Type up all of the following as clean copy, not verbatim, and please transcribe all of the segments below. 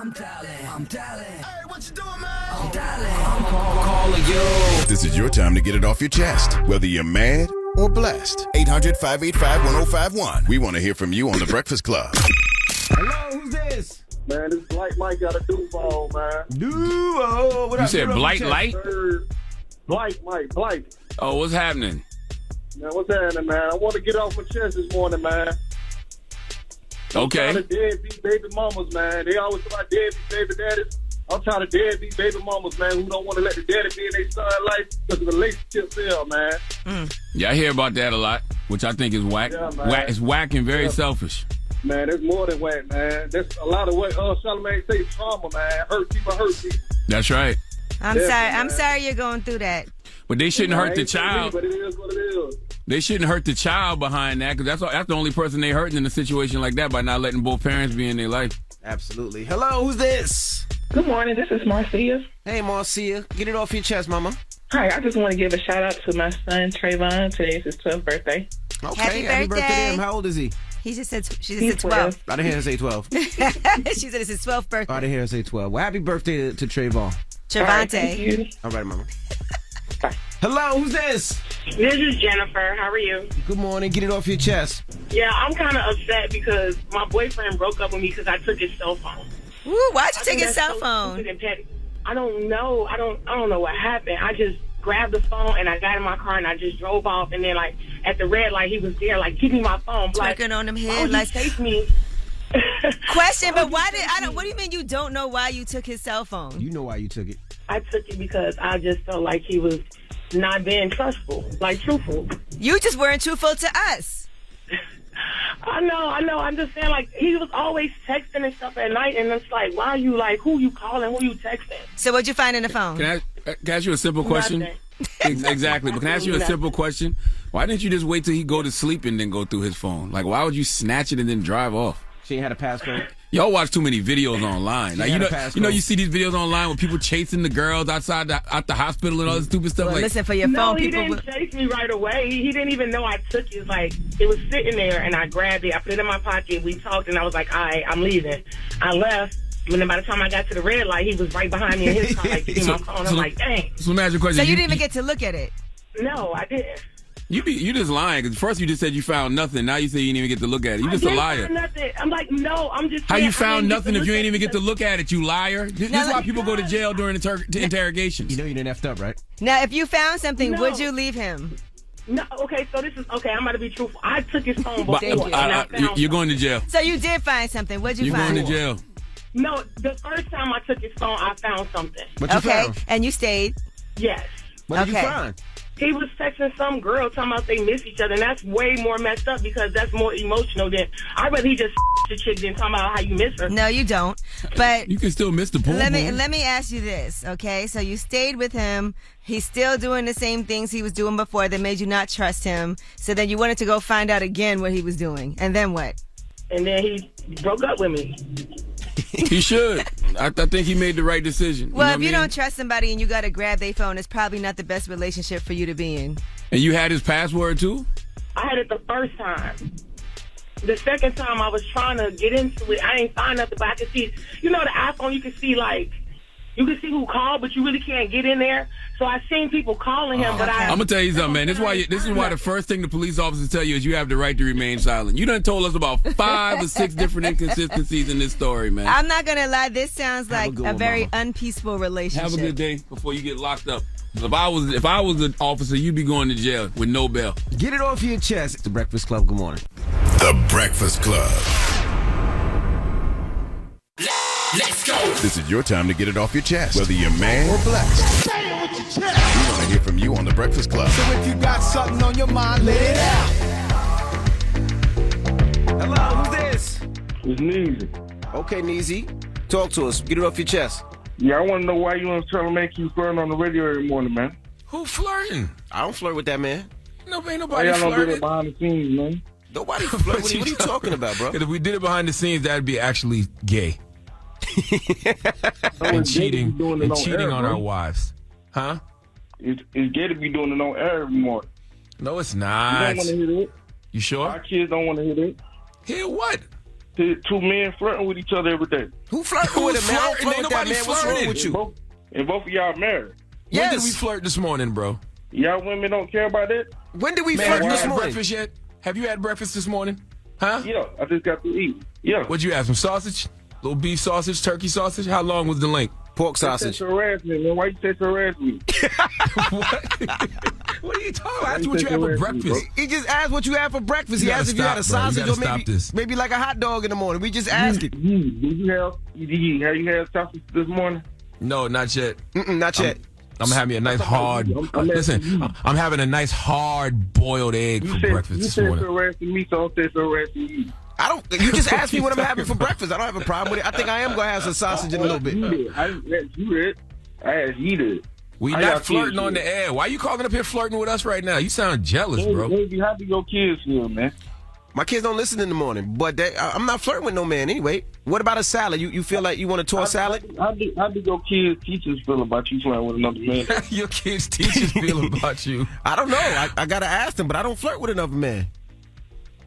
I'm dialing. Hey, what you doing, man? I'm dialing. I'm calling you. This is your time to get it off your chest, whether you're mad or blessed. 800-585-1051. We want to hear from you on The Breakfast Club. Hello, who's this? Man, this Blight Mike got a Duval, man. Duo. What You up? said Blight Light? Blight, Mike, Blight. Oh, what's happening? Man, what's happening, man? I want to get off my chest this morning, man. Okay. I'm tired of deadbeat baby mamas, man. They always talk about deadbeat baby daddies. I'm tired of deadbeat baby mamas, man, who don't want to let the daddy be in their son's life because the relationship fail, man. Yeah, I hear about that a lot, which I think is whack. Yeah, man. It's whack and very selfish. Man, there's more than whack, man. There's a lot of what Charlamagne say trauma, man. Hurt people. That's right. I'm sorry you're going through that. But they shouldn't hurt the I child. ain't but it is what it is. They shouldn't hurt the child behind that, because that's the only person they hurting in a situation like that by not letting both parents be in their life. Absolutely. Hello, who's this? Good morning. This is Marcia. Hey, Marcia. Get it off your chest, mama. Hi. I just want to give a shout out to my son Trayvon. Today is his 12th birthday. Okay, Happy birthday. to him. How old is he? She just said He's 12. I didn't hear her say 12. She said it's his 12th birthday. I didn't hear her say 12. Well, happy birthday to Trayvon. All right, thank Trevante. you. All right, mama. Hello, who's this? This is Jennifer. How are you? Good morning. Get it off your chest. Yeah, I'm kind of upset because my boyfriend broke up with me because I took his cell phone. Ooh, why'd you I take think his that's cell so phone? stupid and petty. I don't know. I don't know what happened. I just grabbed the phone and I got in my car and I just drove off. And then, like, at the red light, he was there, like, give me my phone. Like, Twerking on them why would you headlights. take me? Question, but why what do you mean you don't know why you took his cell phone? You know why you took it. I took it because I just felt like he was not being trustful, like truthful. You just weren't truthful to us. I know. I'm just saying, like, he was always texting and stuff at night, and it's like, why are you, like, who you calling, who you texting? So what'd you find in the phone? Can I ask you a simple question? Nothing. Exactly. But can I ask you a simple question? Why didn't you just wait till he go to sleep and then go through his phone? Like, why would you snatch it and then drive off? She ain't had a passcode. Y'all watch too many videos online. Like, had a you passcode. know, you see these videos online with people chasing the girls outside out the hospital and all this stupid stuff. Well, like, listen, for your No, phone, he people didn't chase me right away. He didn't even know I took it. Like, it was sitting there, and I grabbed it. I put it in my pocket. We talked, and I was like, all right, I'm leaving. I left. And then by the time I got to the red light, he was right behind me in his car, like, getting my phone. I'm like, dang. So let me ask you a question. So you didn't even get to look at it. No, I didn't. You just lying, because first you just said you found nothing. Now you say you didn't even get to look at it. You just I a didn't liar. find nothing. I'm like, no, I'm just How saying, you I found didn't get nothing to if you look ain't at even get to it. look at it, you liar? This is why people go to jail during interrogations. You know you didn't effed up, right? Now, if you found something, No. would you leave him? No, okay, so this is, okay, I'm about to be truthful. I took his phone before, But, and I found you're going to jail. So you did find something. What'd you You're find? going to jail. No, the first time I took his phone, I found something. What you Okay, found? and you stayed. Yes. What did you Okay. find? He was texting some girl talking about they miss each other, and that's way more messed up because that's more emotional than I'd rather he just the chick than talking about how you miss her. No, you don't. But You can still miss the pool. let me ask you this, okay? So you stayed with him. He's still doing the same things he was doing before that made you not trust him. So then you wanted to go find out again what he was doing. And then what? And then he broke up with me. He should. I think he made the right decision. Well, know if what you I mean? don't trust somebody and you got to grab their phone, it's probably not the best relationship for you to be in. And you had his password too? I had it the first time. The second time I was trying to get into it, I ain't find nothing, but I could see, you know, the iPhone, you can see, like, you can see who called, but you really can't get in there. So I seen people calling him, but I'm gonna tell you something, man. This is why the first thing the police officers tell you is you have the right to remain silent. You done told us about 5 or 6 different inconsistencies in this story, man. I'm not going to lie. This sounds like good a one, very Mama. unpeaceful relationship. Have a good day before you get locked up. If I was an officer, you'd be going to jail with no bail. Get it off your chest. The Breakfast Club. Good morning. The Breakfast Club. Let's go. This is your time to get it off your chest, whether you're mad or blessed. Say it with your chest. We want to hear from you on The Breakfast Club. So if you got something on your mind, let it out. Hello, who's this? It's Neezy. Okay, Neezy. Talk to us. Get it off your chest. Yeah, I want to know why you and Charlamagne keep flirting on the radio every morning, man. Who flirting? I don't flirt with that man. No, ain't Why nobody y'all don't do flirting. that behind the scenes, man? Nobody flirt. What are you talking about, bro? If we did it behind the scenes, that'd be actually gay So and it's gay to be cheating doing it on air, our bro. wives, huh? It's gay to be doing it on air every morning. No, it's You not. don't want to hear that. You sure? Our kids don't want to hear that. Hear what? two men flirting with each other every day. Who flirting with him, man? I don't flirt with that, man. What's wrong with you? And both of y'all married. When did we flirt this morning, bro? Y'all women don't care about that? When did we Man, flirt have you this had morning? breakfast yet? Have you had breakfast this morning? Huh? Yeah, I just got to eat. Yeah. What'd you have? Some sausage? Little beef sausage, turkey sausage? How long was the link? Pork sausage. Sexual harassment, man. Why you sexual harass me? What are you talking about? I asked you what you had for breakfast. He just asked what you had for breakfast. You He asked if you had a stop, bro. You sausage gotta or stop maybe like a hot dog in the morning. We just asking. Did you have sausage this morning? No, not yet. Not yet. I'm having me a nice hard. Listen, I'm having a nice hard boiled egg for breakfast this morning. You sexual harassing me, so I'm sexual harassing you. I don't. You just asked me what I'm having for breakfast. I don't have a problem with it. I think I am gonna have some sausage in a little bit. I didn't ask you that. I asked you that. We not flirting on the air. Why you calling up here flirting with us right now? You sound jealous, bro. Baby, how do your kids feel, man? My kids don't listen in the morning, but I'm not flirting with no man anyway. What about a salad? You feel like you want to toss salad? How do your kids, teachers feel about you flirting with another man? Your kids' teachers feel about you? I don't know. I gotta ask them, but I don't flirt with another man.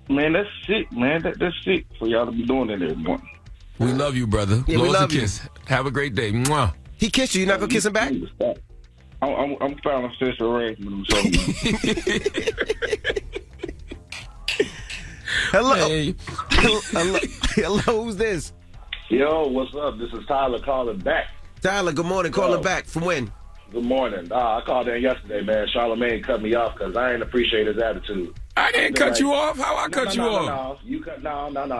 Man, that's sick, man. That's sick for y'all to be doing that every morning. We love you, brother. Yeah, we love you. Kiss. Have a great day. Mwah. He kissed you. You not gonna kiss him back? I'm filing sexual harassment or something. Hello. Hey. Hello. Who's this? Yo, what's up? This is Tyler calling back. Tyler, good morning. Calling back. From when? Good morning. I called in yesterday, man. Charlamagne cut me off because I ain't appreciate his attitude. I didn't cut you off. How I cut you off? You cut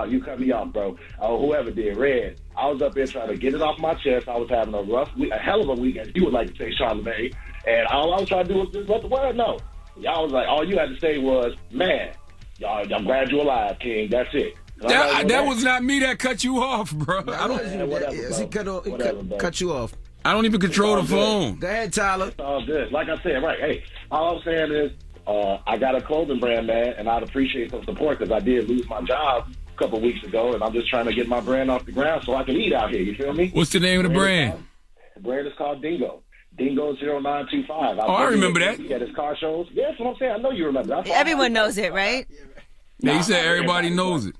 You cut me off, bro. Whoever did, Red. I was up there trying to get it off my chest. I was having a rough week, a hell of a weekend. You would like to say, Charlamagne, and all I was trying to do was just let the world know. Y'all was like, all you had to say was, man, y'all, I'm glad you're alive, King. That's it. That was not me that cut you off, bro. I don't. Cut you off. I don't even control the phone. Go ahead, Tyler. It's all good. Like I said, right? Hey, all I'm saying is, I got a clothing brand, man, and I'd appreciate some support because I did lose my job a couple weeks ago, and I'm just trying to get my brand off the ground so I can eat out here. You feel me? What's the name of the brand? The brand is called Dingo. Dingo 0925. I remember that. At his car shows. Yeah, that's what I'm saying. I know you remember. Everyone knows it, right? Yeah, you said everybody knows it.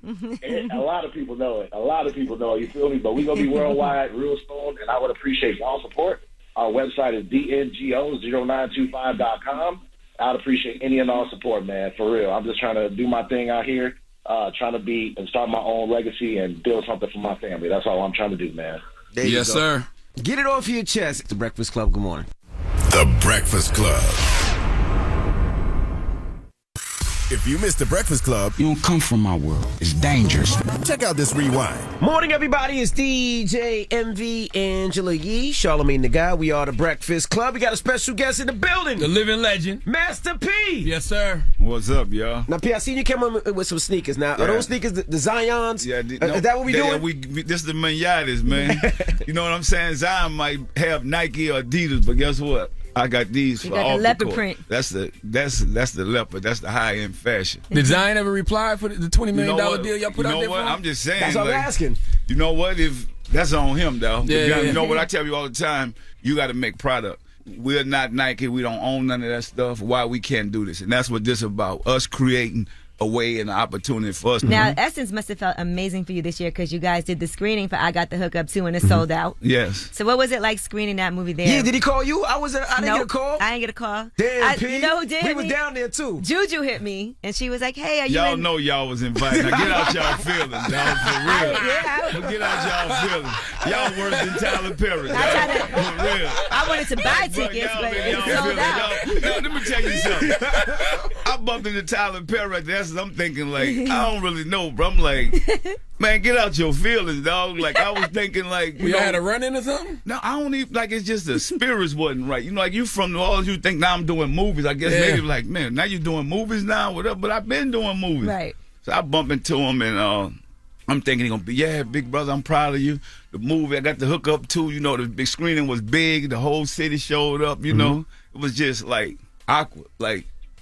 A lot of people know it. A lot of people know it. You feel me? But we're going to be worldwide real soon, and I would appreciate y'all support. Our website is dngo0925.com. I'd appreciate any and all support, man, for real. I'm just trying to do my thing out here, trying to be and start my own legacy and build something for my family. That's all I'm trying to do, man. Yes, sir. Get it off your chest. The Breakfast Club, good morning. The Breakfast Club. If you missed The Breakfast Club, you don't come from my world. It's dangerous. Check out this rewind. Morning, everybody. It's DJ MV Angela Yee, Charlamagne the Guy. We are The Breakfast Club. We got a special guest in the building. The living legend. Master P. Yes, sir. What's up, y'all? Now, P, I seen you came on with some sneakers. Now, are those sneakers the Zions? Yeah. Is that what we doing? This is the manadas, man. You know what I'm saying? Zion might have Nike or Adidas, but guess what? I got these for got the leopard print. That's the leopard. That's the high end fashion. Did Zion ever reply for the $20 million deal y'all put out there? You know what? I'm just saying. That's all I'm asking. You know what? If that's on him, though. Yeah. You know what I tell you all the time? You got to make product. We're not Nike. We don't own none of that stuff. Why we can't do this? And that's what this is about. Us creating a way and an opportunity for us. Now, Essence must have felt amazing for you this year because you guys did the screening for I Got the Hookup too, and it sold out. Yes. So what was it like screening that movie there? Yeah, did he call you? I didn't get a call. I didn't get a call. Damn, P. You know who did? We was down there too. Juju hit me, and she was like, "Hey, are you?" Y'all know y'all was invited. Now get out y'all feelings, y'all, for real. Yeah. Get out y'all feelings. Y'all worse than Tyler Perry. For real. I wanted to buy tickets, but it sold out. Let me tell you something. I bumped into Tyler Perry at the Essence. I'm thinking like, I don't really know, bro. I'm like, man, get out your feelings, dog. Like, I was thinking like, you had a run-in or something? No, I don't even, like, it's just the spirits wasn't right. You know, like, you from New Orleans, you think now I'm doing movies. I guess maybe like, man, now you doing movies now, whatever. But I've been doing movies. Right. So I bump into him and I'm thinking he's going to be, yeah, big brother, I'm proud of you. The movie, I got the hook up too. You know, the big screening was big. The whole city showed up, you know. It was just like awkward,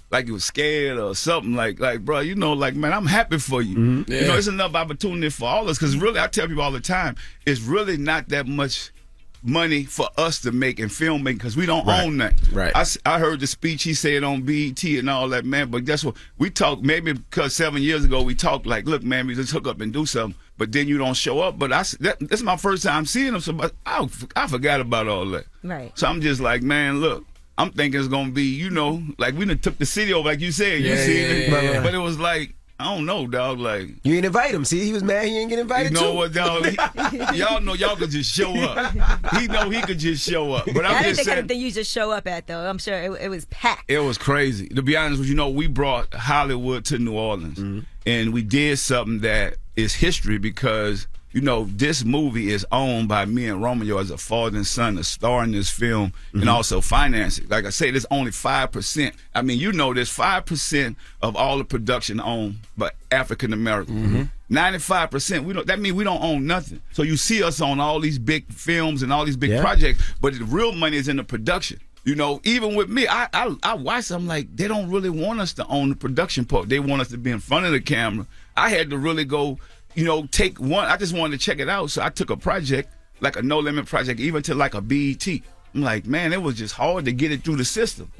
like you was scared or something. Like, bro, you know, like, man, I'm happy for you. Yeah. You know, it's enough opportunity for all of us. Because really, I tell people all the time, it's really not that much money for us to make in filmmaking because we don't own that. Right. I heard the speech he said on BET and all that, man. But guess what? We talked, maybe because 7 years ago we talked like, look, man, we just hook up and do something. but then you don't show up. But that's my first time seeing him, so I forgot about all that. Right. So I'm just like, man, look, I'm thinking it's gonna be, like we done took the city over, like you said. Yeah, you seen it, yeah. but it was like, I don't know, dog. Like, you ain't invite him. See, he was mad he ain't get invited. You know too. what, dog? Y'all know y'all could just show up. He know he could just show up. But I'm That ain't just the kind saying, of thing you just show up at, though. I'm sure it was packed. it was crazy. To be honest with you, we brought Hollywood to New Orleans, and we did something that is history because this movie is owned by me and Romeo as a father and son to star in this film and also finance it. Like I said, it's only 5%. I mean, there's 5% of all the production owned by African Americans. 95%. That means we don't own nothing. So you see us on all these big films and all these big projects, but the real money is in the production. Even with me, I watch. I'm like, they don't really want us to own the production part. They want us to be in front of the camera. I had to really go. Take one. I just wanted to check it out. So I took a project, like a No Limit project, even to like a BET. I'm like, man, it was just hard to get it through the system.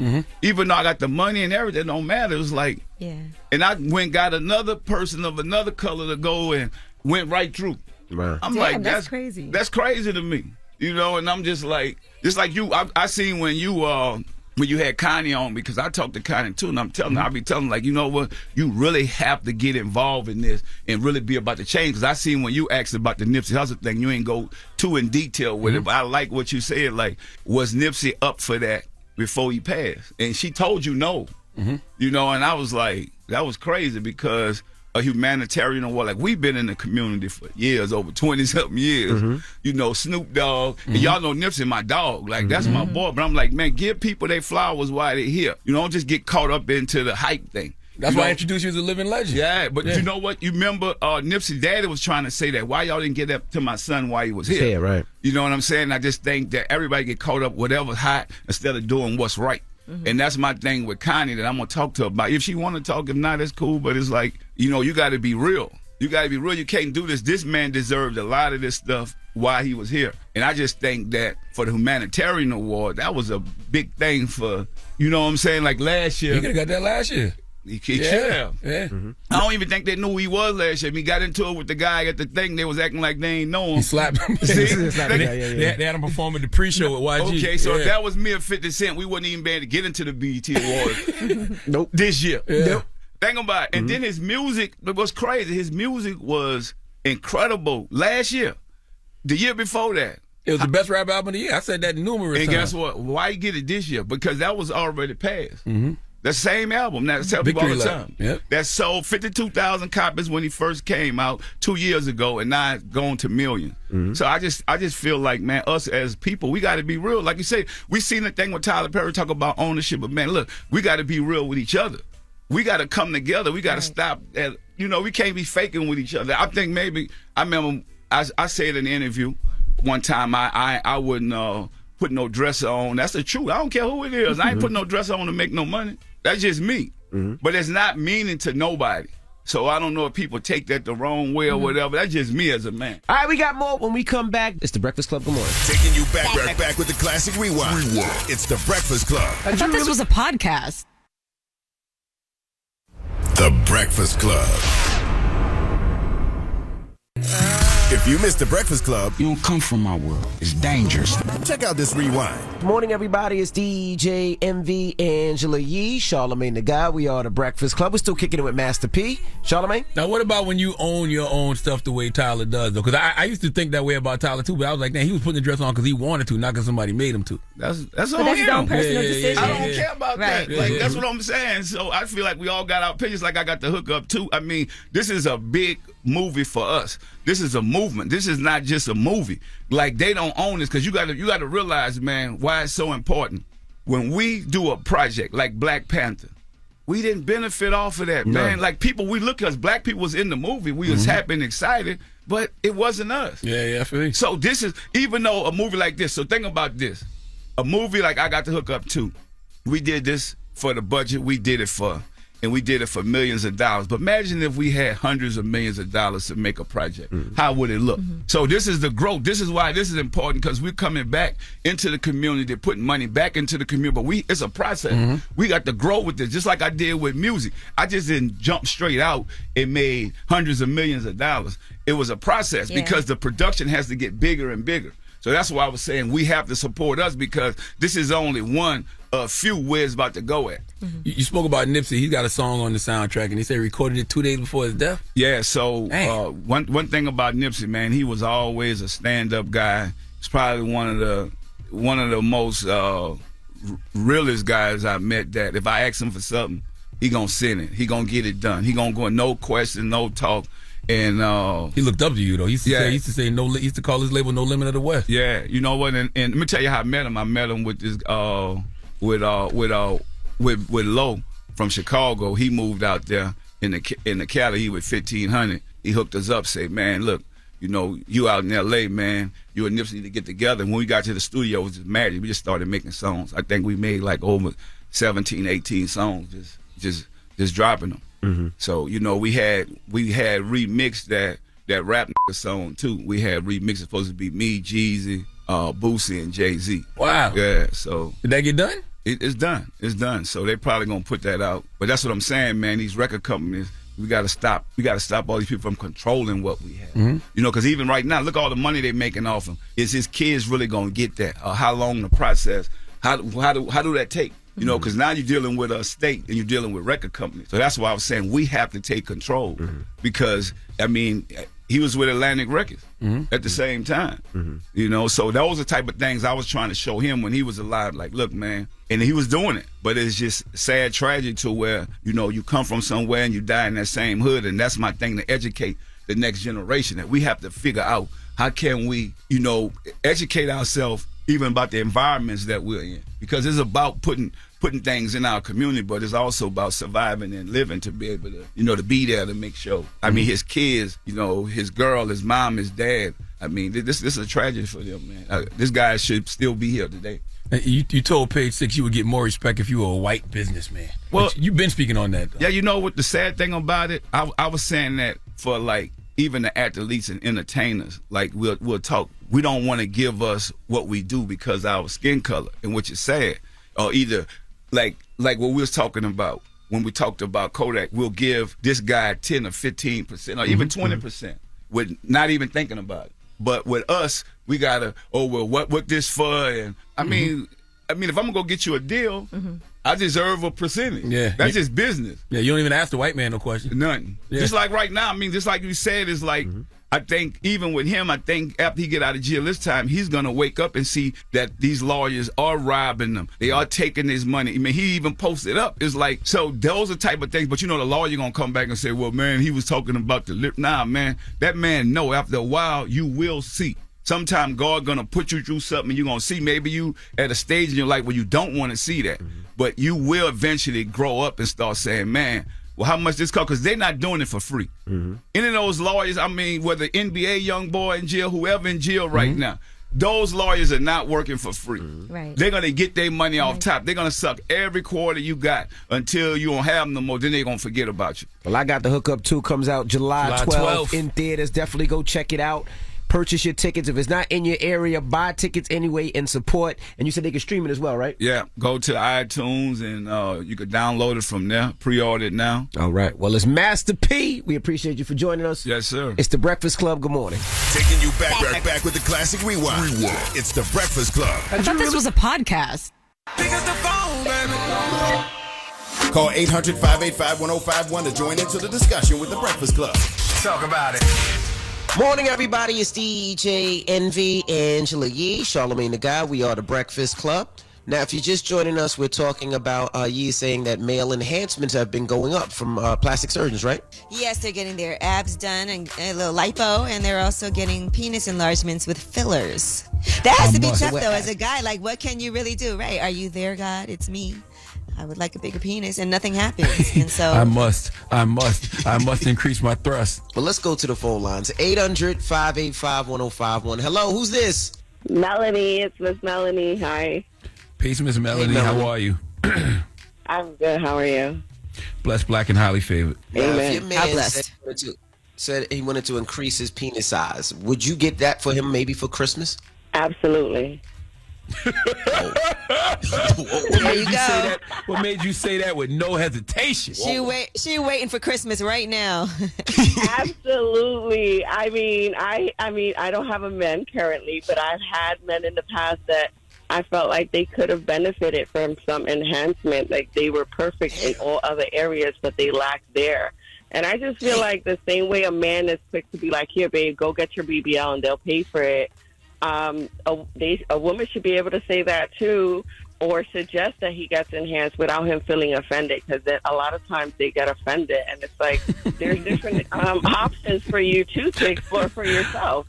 Even though I got the money and everything, it don't matter. It was like, and I went got another person of another color to go and went right through. Right. I'm Damn, like, that's crazy. That's crazy to me. And I'm just like you. I seen when you had Connie on, because I talked to Connie too, and I be telling her, like, you know what, you really have to get involved in this and really be about the change. Because I seen when you asked about the Nipsey Hussle thing, you ain't go too in detail with it, but I like what you said. Like, was Nipsey up for that before he passed? And she told you no. And I was like, that was crazy, because a humanitarian award. Like, we've been in the community for years, over 20-something years. Snoop Dogg, and y'all know Nipsey, my dog. Like, that's my boy. But I'm like, man, give people their flowers while they're here. Don't just get caught up into the hype thing. That's why I introduced you as a living legend. Yeah, but you know what? You remember Nipsey daddy was trying to say that. Why y'all didn't get that to my son while he was here? Yeah, right. You know what I'm saying? I just think that everybody get caught up whatever's hot instead of doing what's right. And that's my thing with Connie that I'm going to talk to her about. If she want to talk, if not, it's cool. But it's like, you got to be real. You got to be real. You can't do this. This man deserved a lot of this stuff while he was here. And I just think that for the humanitarian award, that was a big thing for, you know what I'm saying? Like last year. You could have got that last year. He should have. Yeah. I don't even think they knew who he was last year. He got into it with the guy at the thing. They was acting like they ain't know him. He slapped him. See? They had him perform at the pre-show with YG. Okay, so if that was me at 50 Cent, we wouldn't even be able to get into the BET Awards. Nope. This year. Yeah. Nope. Think about it. And then his music, it was crazy. His music was incredible last year. The year before that. It was the best rap album of the year. I said that numerous times. And guess what? Why you get it this year? Because that was already passed. The same album. Now, tell people all the time. Yep. That sold 52,000 copies when he first came out 2 years ago, and now it's gone to millions. So I just feel like, man, us as people, we got to be real. Like you say, we seen the thing with Tyler Perry talk about ownership, but man, look, we got to be real with each other. We got to come together. We got to stop. We can't be faking with each other. I think maybe I remember I said in an interview one time I wouldn't put no dress on. That's the truth. I don't care who it is. I ain't putting no dress on to make no money. That's just me. But it's not meaning to nobody. So I don't know if people take that the wrong way or whatever. That's just me as a man. All right, we got more when we come back. It's the Breakfast Club. Good morning. Taking you back with the classic rewind. It's the Breakfast Club. I thought this was a podcast. The Breakfast Club. If you missed the Breakfast Club, you don't come from my world. It's dangerous. Check out this rewind. Good morning, everybody. It's DJ MV Angela Yee, Charlamagne the Guy. We are the Breakfast Club. We're still kicking it with Master P. Charlamagne? Now, what about when you own your own stuff the way Tyler does, though? Because I used to think that way about Tyler, too, but I was like, he was putting the dress on because he wanted to, not because somebody made him to. That's But on that's his him. own personal decision. I don't care about that. Right. Like, that's what I'm saying. So I feel like we all got our opinions. Like I got the hook up too. I mean, this is a big movie for us. This is a movement. This is not just a movie. Like, they don't own this, because you got to realize, man, why it's so important. When we do a project like Black Panther, we didn't benefit off of that, man. Like, we look at us, black people was in the movie. We was happy and excited, but it wasn't us. Yeah, I feel you. So this is, even though a movie like this, so think about this. A movie like I Got the Hook Up Too, we did this for the budget. We did it for and we did it for millions of dollars. But imagine if we had hundreds of millions of dollars to make a project. How would it look? So this is the growth. This is why this is important, because we're coming back into the community. They're putting money back into the community. But it's a process. We got to grow with this, just like I did with music. I just didn't jump straight out and made hundreds of millions of dollars. It was a process because the production has to get bigger and bigger. So that's why I was saying we have to support us, because this is only one of few where it's about to go at. You spoke about Nipsey. He's got a song on the soundtrack, and he said he recorded it 2 days before his death. Yeah, so one thing about Nipsey, man, he was always a stand-up guy. He's probably one of the most realest guys I met, that if I ask him for something, he gonna send it. He gonna get it done. He gonna go, no question, no talk. And he looked up to you, though. He used to say no. He used to call his label "No Limit of the West." Yeah, you know what? And let me tell you how I met him. I met him with this with Low from Chicago. He moved out there in the Cali. He was 1500. He hooked us up. Said, man, look, you know, you out in L.A., man. You and Nipsey need to get together. And when we got to the studio, it was just magic. We just started making songs. I think we made like over 17, 18 songs, just dropping them. So, you know, we had remixed that rap song too. We had remixed, supposed to be me, Jeezy, Boosie, and Jay-Z. Wow. Yeah. So did that get done? It's done. It's done. So they probably gonna put that out. But that's what I'm saying, man. These record companies, we gotta stop. We gotta stop all these people from controlling what we have. You know, because even right now, look all the money they're making off them. Is his kids really gonna get that? Or how long the process? How do that take? You know, because now you're dealing with a state and you're dealing with record companies. So that's why I was saying we have to take control, because, I mean, he was with Atlantic Records at the same time. You know, so those are the type of things I was trying to show him when he was alive. Like, look, man, and he was doing it. But it's just sad tragedy to where, you know, you come from somewhere and you die in that same hood. And that's my thing, to educate the next generation, that we have to figure out how can we, you know, educate ourselves even about the environments that we're in, because it's about putting things in our community, but it's also about surviving and living to be able to, you know, to be there to make sure. I mean, his kids, you know, his girl, his mom, his dad. I mean, this is a tragedy for them, man. This guy should still be here today. You told Page Six you would get more respect if you were a white businessman. Well, you've been speaking on that, though. Yeah, you know what the sad thing about it? I was saying that for, like, even the athletes and entertainers, like, we'll talk. We don't want to give us what we do because of our skin color, and which is sad. Or either like what we was talking about when we talked about Kodak, we'll give this guy 10 or 15% or even 20% with not even thinking about it. But with us, we gotta, what this for? And I mean, if I'm gonna go get you a deal, I deserve a percentage. Yeah, that's just business. Yeah, you don't even ask the white man no question. Nothing. Yeah. Just like right now, I mean, just like you said, it's like, I think even with him, I think after he get out of jail this time, he's going to wake up and see that these lawyers are robbing them. They are taking his money. I mean, he even posted up. It's like, so those are type of things. But you know, the lawyer going to come back and say, well, man, he was talking about the lip. Nah, man, that man know after a while you will see. Sometime God going to put you through something and you're going to see. Maybe you at a stage in your life where you don't want to see that. But you will eventually grow up and start saying, man, well, how much this cost? Because they're not doing it for free. Any of those lawyers, I mean, whether NBA young boy in jail, whoever in jail right now, those lawyers are not working for free. Right. They're going to get their money off top. They're going to suck every quarter you got until you don't have them no more. Then they're going to forget about you. Well, I Got the Hookup 2 comes out July 12th in theaters. Definitely go check it out. Purchase your tickets. If it's not in your area, buy tickets anyway and support. And you said they can stream it as well, right? Yeah. Go to iTunes and you can download it from there. Pre-order it now. All right. Well, it's Master P. We appreciate you for joining us. Yes, sir. It's The Breakfast Club. Good morning. Taking you back with the classic rewind. It's The Breakfast Club. I thought this was a podcast. Pick up the phone, baby. Call 800-585-1051 to join into the discussion with The Breakfast Club. Talk about it. Morning, everybody. It's DJ Envy, Angela Yee, Charlamagne the Guy. We are The Breakfast Club. Now, if you're just joining us, we're talking about Yee saying that male enhancements have been going up from plastic surgeons, right? Yes, they're getting their abs done and a little lipo, and they're also getting penis enlargements with fillers. That has to be tough, though, as a guy. Like, what can you really do, right? Are you there, God? It's me. I would like a bigger penis, and nothing happens. And so I must increase my thrust. But let's go to the phone lines. 800-585-1051. Hello, who's this? Melanie. It's Miss Melanie. Hi. Peace, Miss Melanie. Hey, Melanie. How are you? I'm good. How are you? Blessed, black, and highly favored. Now, if Amen. your How man blessed. said he wanted to increase his penis size, would you get that for him maybe for Christmas? Absolutely. There you go. What made you say that with no hesitation? She waiting for Christmas right now. Absolutely. I mean, I don't have a man currently, but I've had men in the past that I felt like they could have benefited from some enhancement. Like they were perfect in all other areas, but they lacked there. And I just feel like the same way a man is quick to be like, here, babe, go get your BBL and they'll pay for it. A woman should be able to say that too, or suggest that he gets enhanced without him feeling offended, because a lot of times they get offended, and it's like there's different options for you too to explore for yourself.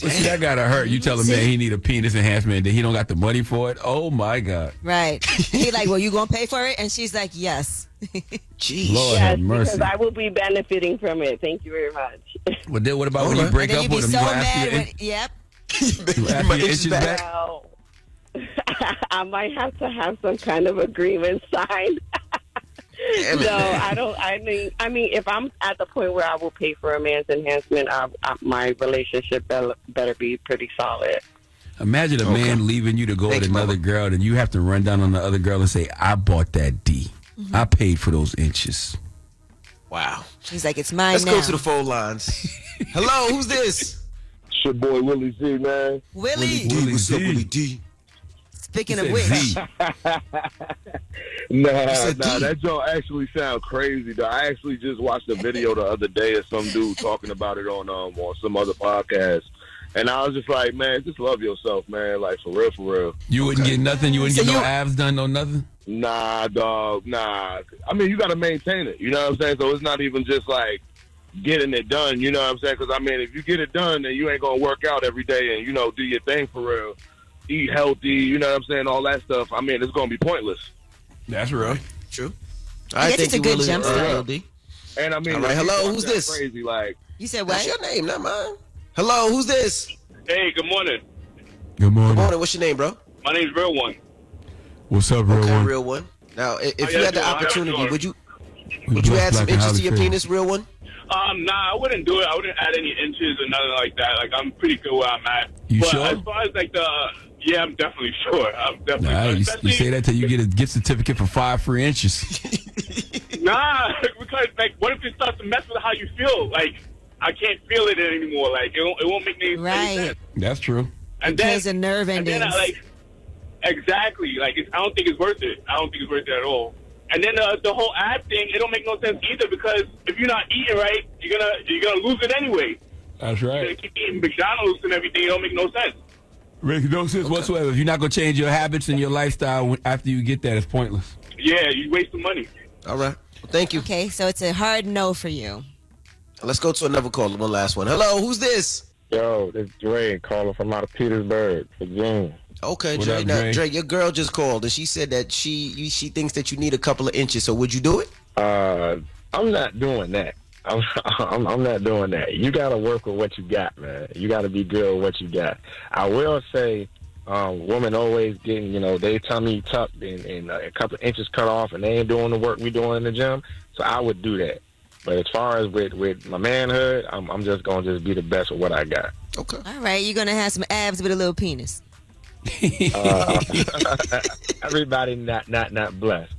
But see, that gotta hurt. You tell a man he need a penis enhancement, that he don't got the money for it. Oh my God! Right? He like, well, you gonna pay for it? And she's like, yes. Jeez. Lord Yes, have mercy. because I will be benefiting from it. Thank you very much. But then what about when you break And then up you with be him? so You gonna ask mad for your, when, yep. you ask for your inches back? Well, I might have to have some kind of agreement signed. No, I don't. I mean, if I'm at the point where I will pay for a man's enhancement, my relationship better be pretty solid. Imagine a man leaving you to go with another girl, and you have to run down on the other girl and say, "I bought that D. I paid for those inches." Wow. He's like, it's mine Let's now. go to the phone lines. Hello, who's this? It's your boy Willie Z, man. Willie. What's up, Willie D? Speaking of which, Nah, that joke actually sound crazy, though. I actually just watched a video the other day of some dude talking about it on some other podcast. And I was just like, man, just love yourself, man. Like, for real, for real. You wouldn't get nothing? You wouldn't get no abs done, no nothing? Nah, dog, nah. I mean, you got to maintain it. You know what I'm saying? So it's not even just like getting it done. You know what I'm saying? Because, I mean, if you get it done, then you ain't going to work out every day and, you know, do your thing for real. Eat healthy, you know what I'm saying? All that stuff. I mean, it's going to be pointless. That's real. True. I guess it's a good jump start. And, I mean, all right, hello, who's this? Crazy, like, You said what? What's your name, not mine? Hello, who's this? Hey, good morning. Good morning. Good morning. What's your name, bro? My name's Real One. What's up, real Okay, one? real one. Now, if How you y'all had the doing? How y'all opportunity, doing? would you add some Black and inches to highly your favored. penis, real one? Nah, I wouldn't do it. I wouldn't add any inches or nothing like that. Like, I'm pretty good where I'm at. You but sure? as far as like yeah, I'm definitely sure. I'm definitely Nah, sure. you Especially, say that till you get a gift certificate for 5 free inches. Nah, because like, what if it starts to mess with how you feel? Like, I can't feel it anymore. Like, it won't make any sense. That's true. And Because then, of nerve and then endings. exactly. Like, I don't think it's worth it. I don't think it's worth it at all. And then the whole ab thing, it don't make no sense either, because if you're not eating right, you're gonna lose it anyway. That's You're gonna right. keep eating McDonald's and everything. It don't make no sense. Makes no sense whatsoever. If you're not going to change your habits and your lifestyle after you get that, it's pointless. Yeah, you wasting money. All right. Well, thank you. Okay, so it's a hard no for you. Let's go to another caller. One last one. Hello, who's this? Yo, this is Dre calling from out of Petersburg, Virginia. Okay, What Dre. up, Now, Dre? Dre, your girl just called and she said that she thinks that you need a couple of inches. So would you do it? I'm not doing that. I'm not doing that. You got to work with what you got, man. You got to be good with what you got. I will say, women always getting, they tummy tucked and a couple of inches cut off, and they ain't doing the work we doing in the gym. So I would do that. But as far as with my manhood, I'm just going to just be the best with what I got. Okay. All right, you're going to have some abs with a little penis. Everybody not blessed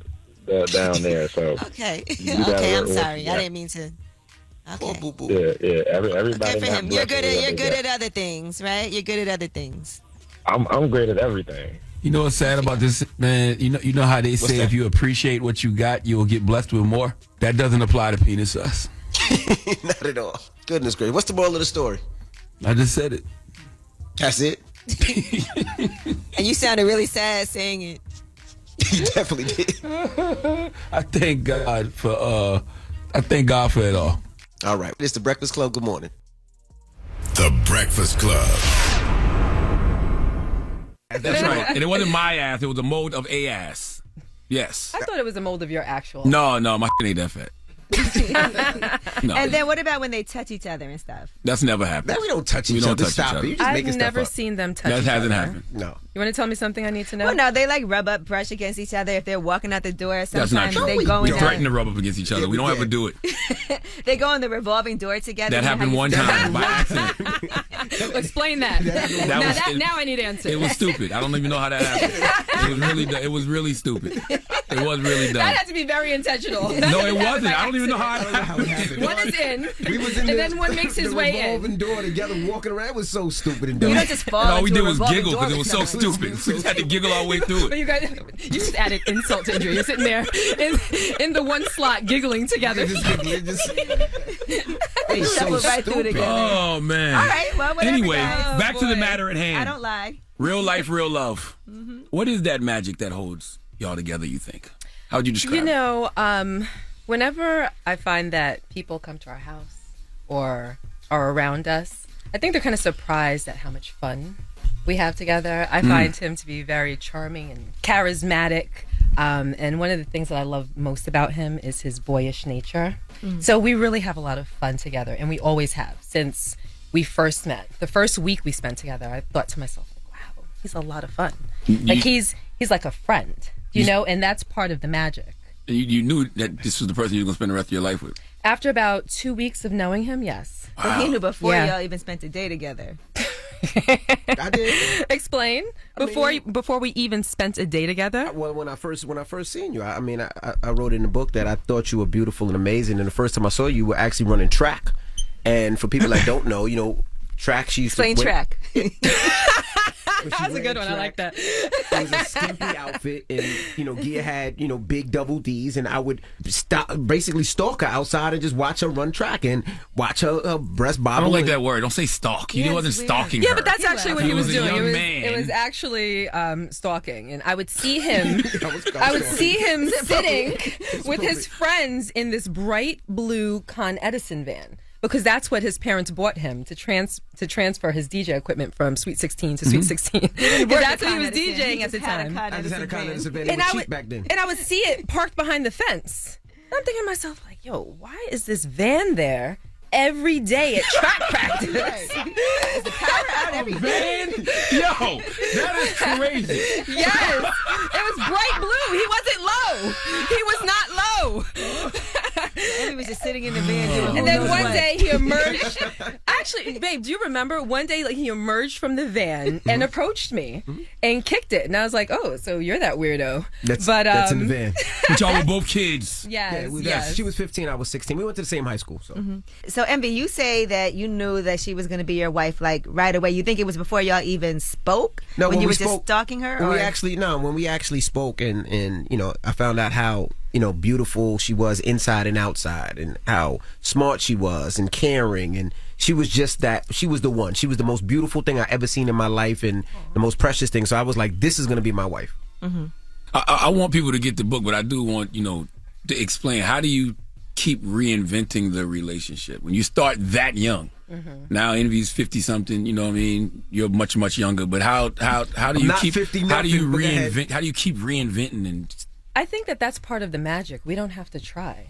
down there. So Okay. you gotta Okay, I'm work with what sorry. you I got. didn't mean to. Okay. Yeah. Everybody. Good for not him. You're blessed good with at what you're they good got. at other things, right? You're good at other things. I'm great at everything. You know what's sad about this, man? You know how they say if you appreciate what you got, you'll get blessed with more? That doesn't apply to penis size. Not at all. Goodness gracious. What's the moral of the story? I just said it. That's it? And you sounded really sad saying it. You definitely did. I thank God for it all. All right. It's the Breakfast Club. Good morning. The Breakfast Club. That's right. And it wasn't my ass. It was a mold of a ass. Yes. I thought it was a mold of your actual. No, my ain't that fat. No. And then what about when they touch each other and stuff? That's never happened. No, we don't touch We each don't other. touch Stop each it. other. You're just making I've stuff never up. seen them touch That each hasn't other. happened. No. You want to tell me something I need to know? Well, no, they like rub up, brush against each other if they're walking out the door. That's not Sometimes true. they go We in threaten to rub up against each other. We don't ever do it. They go in the revolving door together. That You know happened how you one still- time by accident. Explain that. Now I need answers. It was stupid. I don't even know how that happened. It was really stupid. It was really dumb. That had to be very intentional. No, it wasn't. I don't even know how it happened. One is in, We was in and then one makes his way in. revolving door together, walking around. It was so stupid and dumb. You don't just fall And all we into did a was revolving giggle door because it was so with stupid. We just had to giggle our way through But it. you guys, you just added insult to injury. You're sitting there in the one slot giggling together. They so Shuffle right through stupid. together. Oh, man. All right, well, whatever, Anyway, guys. back to the matter at hand. I don't lie. Real life, real love. What is that magic that holds y'all together, you think? How would you describe You it? know, whenever I find that people come to our house or are around us, I think they're kind of surprised at how much fun we have together. I find him to be very charming and charismatic. And one of the things that I love most about him is his boyish nature. So we really have a lot of fun together, and we always have since we first met. The first week we spent together, I thought to myself, like, wow, he's a lot of fun. Like he's like a friend, you know, and that's part of the magic. You knew that this was the person you were going to spend the rest of your life with. After about 2 weeks of knowing him, yes. But he knew before Yeah. y'all even spent a day together. I did. Explain. Before we even spent a day together? Well, when I first seen you, I wrote in the book that I thought you were beautiful and amazing. And the first time I saw you, you were actually running track. And for people that don't know, you know, track. She used Explain to track. That's a good one. I like that. It was a skimpy outfit, and you know, Gia had big double D's, and I would basically stalk her outside and just watch her run track and watch her breast I bobble. don't like that word. Don't say stalk. He wasn't stalking her. Yeah, but that's actually what he was a doing. young man. It was actually stalking, and I would see him. I would see him sitting with his friends in this bright blue Con Edison van. Because that's what his parents bought him to transfer his DJ equipment from Sweet 16 to Sweet 16. Because that's what he was DJing at the time. I just had a Con Edison van. And It was I cheap would, back then. and I would see it parked behind the fence. And I'm thinking to myself, like, yo, why is this van there every day at track practice? Is the power out every day? Man, yo, that is crazy. Yes, it was bright blue. He wasn't low. He was not low. And he was just sitting in the van doing who And then knows one what. day he emerged. Actually, babe, do you remember one day like he emerged from the van and approached me and kicked it, and I was like, "Oh, so you're that weirdo?" That's in the van. But y'all were both kids. Yes, Yeah, she was 15, I was 16. We went to the same high school, so. So, Envy, you say that you knew that she was going to be your wife like right away. You think it was before y'all even spoke? No, when you we were spoke, just stalking her? When or? we actually spoke, and you know, I found out how beautiful she was inside and outside, and how smart she was, and caring, and she was just that. She was the one. She was the most beautiful thing I ever seen in my life, and the most precious thing. So I was like, this is gonna be my wife. I want people to get the book, but I do want to explain, how do you keep reinventing the relationship when you start that young? Now Envy's 50 something, you know what I mean? You're much, much younger, but how do you not keep 50 how do you nothing, but go ahead. reinvent, how do you keep reinventing? And I think that that's part of the magic. We don't have to try.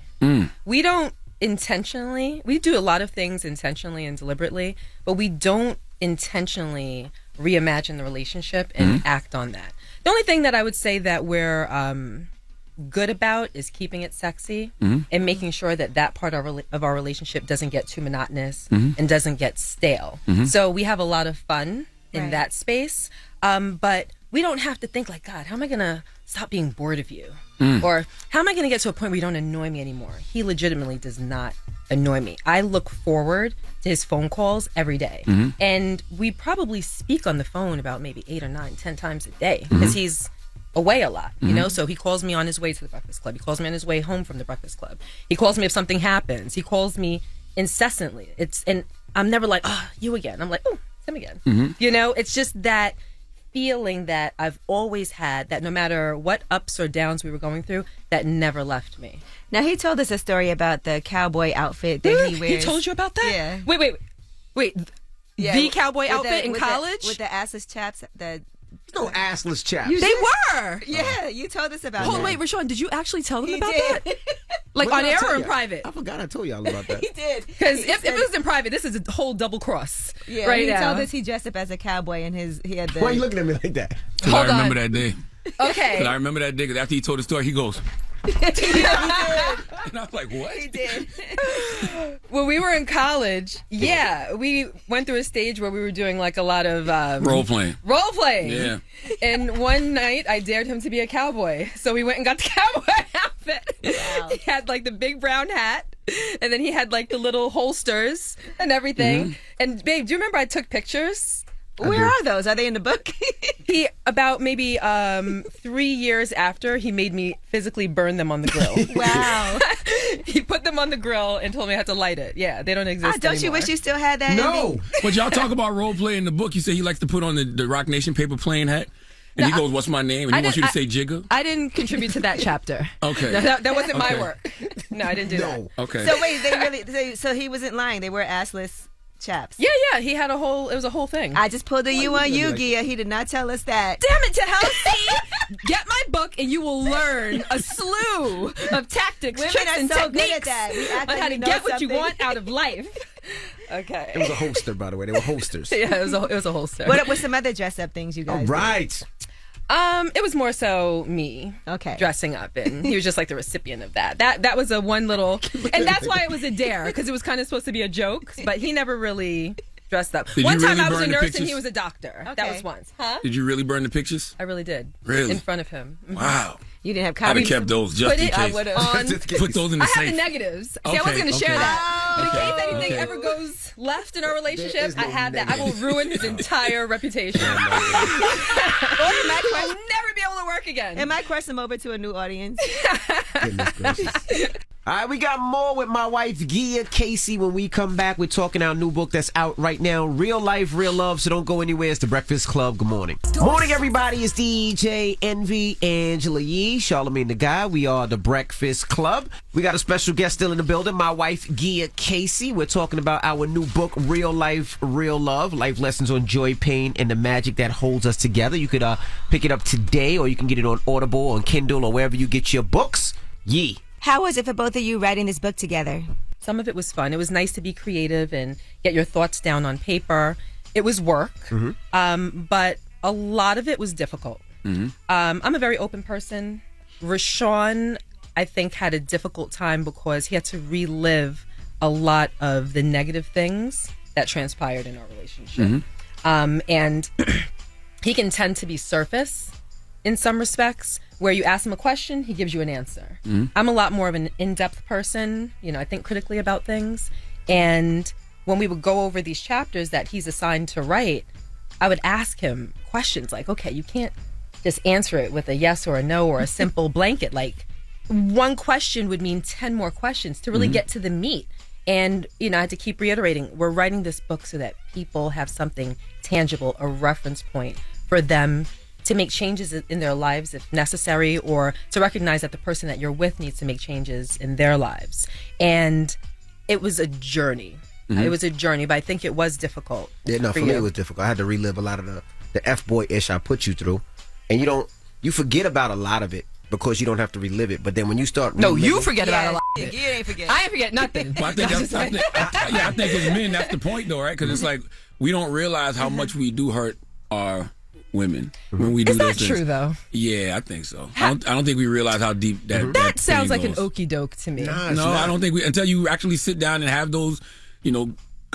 We don't intentionally. We do a lot of things intentionally and deliberately, but we don't intentionally reimagine the relationship and act on that. The only thing that I would say that we're good about is keeping it sexy and making sure that part of our relationship doesn't get too monotonous and doesn't get stale. So we have a lot of fun in that space, but we don't have to think like, God, how am I going to stop being bored of you? Or how am I going to get to a point where you don't annoy me anymore? He legitimately does not annoy me. I look forward to his phone calls every day. And we probably speak on the phone about maybe 8 or 9, 10 times a day because he's away a lot, you know? So he calls me on his way to the Breakfast Club. He calls me on his way home from the Breakfast Club. He calls me if something happens. He calls me incessantly. And I'm never like, oh, you again. I'm like, oh, it's him again. You know, it's just that feeling that I've always had, that no matter what ups or downs we were going through, that never left me. Now, he told us a story about the cowboy outfit that he wears. He told you about that? Yeah. Wait. Yeah, the cowboy with outfit in with college? with the assless chaps. No assless chaps. They were. Yeah, you told us about Hold that. wait, Rashawn, did you actually tell them He about did. that? Like What on did I air tell or in ya? private? I forgot I told y'all about that. He did. Because if it was in private, this is a whole double cross. Yeah, right he now. told us he dressed up as a cowboy and he had the. Why are you looking at me like that? Because I remember that day. Okay. Because I remember that day. Because after he told the story, he goes. He did. And I was like, what? He did. When we were in college, we went through a stage where we were doing like a lot of Role playing. Role playing. Yeah. And one night I dared him to be a cowboy. So we went and got the cowboy outfit. Wow. He had like the big brown hat. And then he had like the little holsters and everything. Mm-hmm. And babe, do you remember I took pictures? Where are those? Are they in the book? He about maybe 3 years after, he made me physically burn them on the grill. Wow. He put them on the grill and told me I had to light it. Yeah, they don't exist Don't you anymore. wish you still had that? No. Envy? But y'all talk about role play in the book. You say he likes to put on the Rock Nation paper plane hat. And he goes, what's my name? And he wants you to say Jigga? I didn't contribute to that chapter. Okay. No, that wasn't my Okay. work. No, I didn't do that. Okay. So wait, they really? So he wasn't lying. They were assless chaps. Yeah, he had it was a whole thing. I just pulled a U on you, Gia. He did not tell us that. Damn it, Chelsea! Get my book and you will learn a slew of tactics, Women tricks, are and so good techniques at that. We act on like how we to know get what you something. want out of life. Okay. It was a holster, by the way. They were holsters. Yeah, it was a holster. What's some other dress up things you guys? All right. It was more so me dressing up, and he was just like the recipient of that. That was a one little, and that's why it was a dare, because it was kind of supposed to be a joke, but he never really dressed up. Did One you time really I was a burn the nurse pictures? and he was a doctor. That Okay. was once. Huh? Did you really burn the pictures? I really did. Really? In front of him. Mhm. Wow. You didn't have I'd have copies. kept those just Put in it, case. I would have. Put those in the I have safe. the negatives. See, I Okay, wasn't going to share okay. that. But in Okay, case anything okay. ever goes left in our relationship, is no I have that. I will negative. ruin his entire reputation. Or I'll never be able to work again. It might cross him over to a new audience. Goodness gracious. All right, we got more with my wife, Gia Casey. When we come back, we're talking our new book that's out right now, Real Life, Real Love. So don't go anywhere. It's The Breakfast Club. Good morning. Morning, everybody. It's DJ Envy, Angela Yee, Charlamagne the Guy. We are The Breakfast Club. We got a special guest still in the building, my wife, Gia Casey. We're talking about our new book, Real Life, Real Love, Life Lessons on Joy, Pain, and the Magic That Holds Us Together. You could pick it up today, or you can get it on Audible, on Kindle, or wherever you get your books. Yee. How was it for both of you writing this book together? Some of it was fun. It was nice to be creative and get your thoughts down on paper. It was work, but a lot of it was difficult. I'm a very open person. Rashawn, I think, had a difficult time because he had to relive a lot of the negative things that transpired in our relationship. And he can tend to be surface in some respects, where you ask him a question, he gives you an answer. I'm a lot more of an in-depth person. I think critically about things. And when we would go over these chapters that he's assigned to write, I would ask him questions like, okay, you can't just answer it with a yes or a no or a simple blanket. Like, one question would mean 10 more questions to really get to the meat. And, I had to keep reiterating, we're writing this book so that people have something tangible, a reference point for them to make changes in their lives if necessary, or to recognize that the person that you're with needs to make changes in their lives. And it was a journey. It was a journey, but I think it was difficult. Yeah, no, for me it was difficult. I had to relive a lot of the F-boy ish I put you through. And you forget about a lot of it because you don't have to relive it. But then when you start reliving, you forget about a lot. You ain't forget. I ain't forget nothing. But I think I think as men, that's the point, though, right? Because it's like we don't realize how much we do hurt our women when we do Is those that things. true, though? Yeah, I think so. I don't think we realize how deep that That sounds pain like an goes. okie doke to me. No, I don't think until you actually sit down and have those,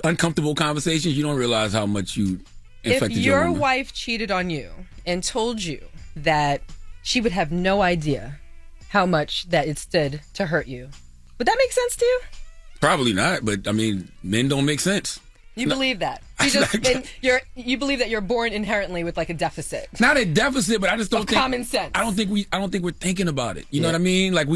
uncomfortable conversations, you don't realize how much you infected If your your woman. wife cheated on you and told you that she would have no idea how much that it stood to hurt you, would that make sense to you? Probably not, but I mean, men don't make sense. You believe that? You believe that you're born inherently with like a deficit. Not a deficit, but I just don't Of think common sense. I don't think we're thinking about it. You know what I mean? Like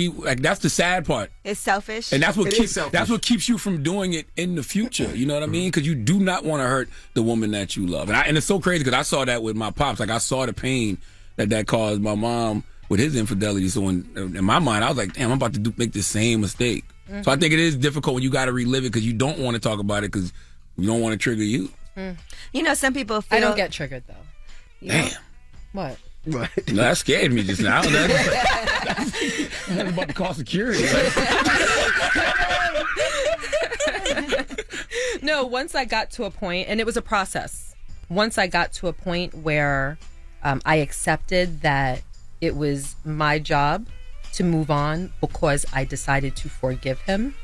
that's the sad part. It's selfish. And that's what It is selfish. that's what keeps you from doing it in the future. You know what I mean? Because you do not want to hurt the woman that you love. And it's so crazy because I saw that with my pops. Like I saw the pain that caused my mom with his infidelity. So in my mind, I was like, damn, I'm about to make the same mistake. So I think it is difficult when you got to relive it because you don't want to talk about it because you don't want to trigger you. Some people feel... I don't get triggered though. Damn. What? No, that scared me just now. That's about to call security. Right? No, once I got to a point, and it was a process. Once I got to a point where I accepted that it was my job to move on because I decided to forgive him,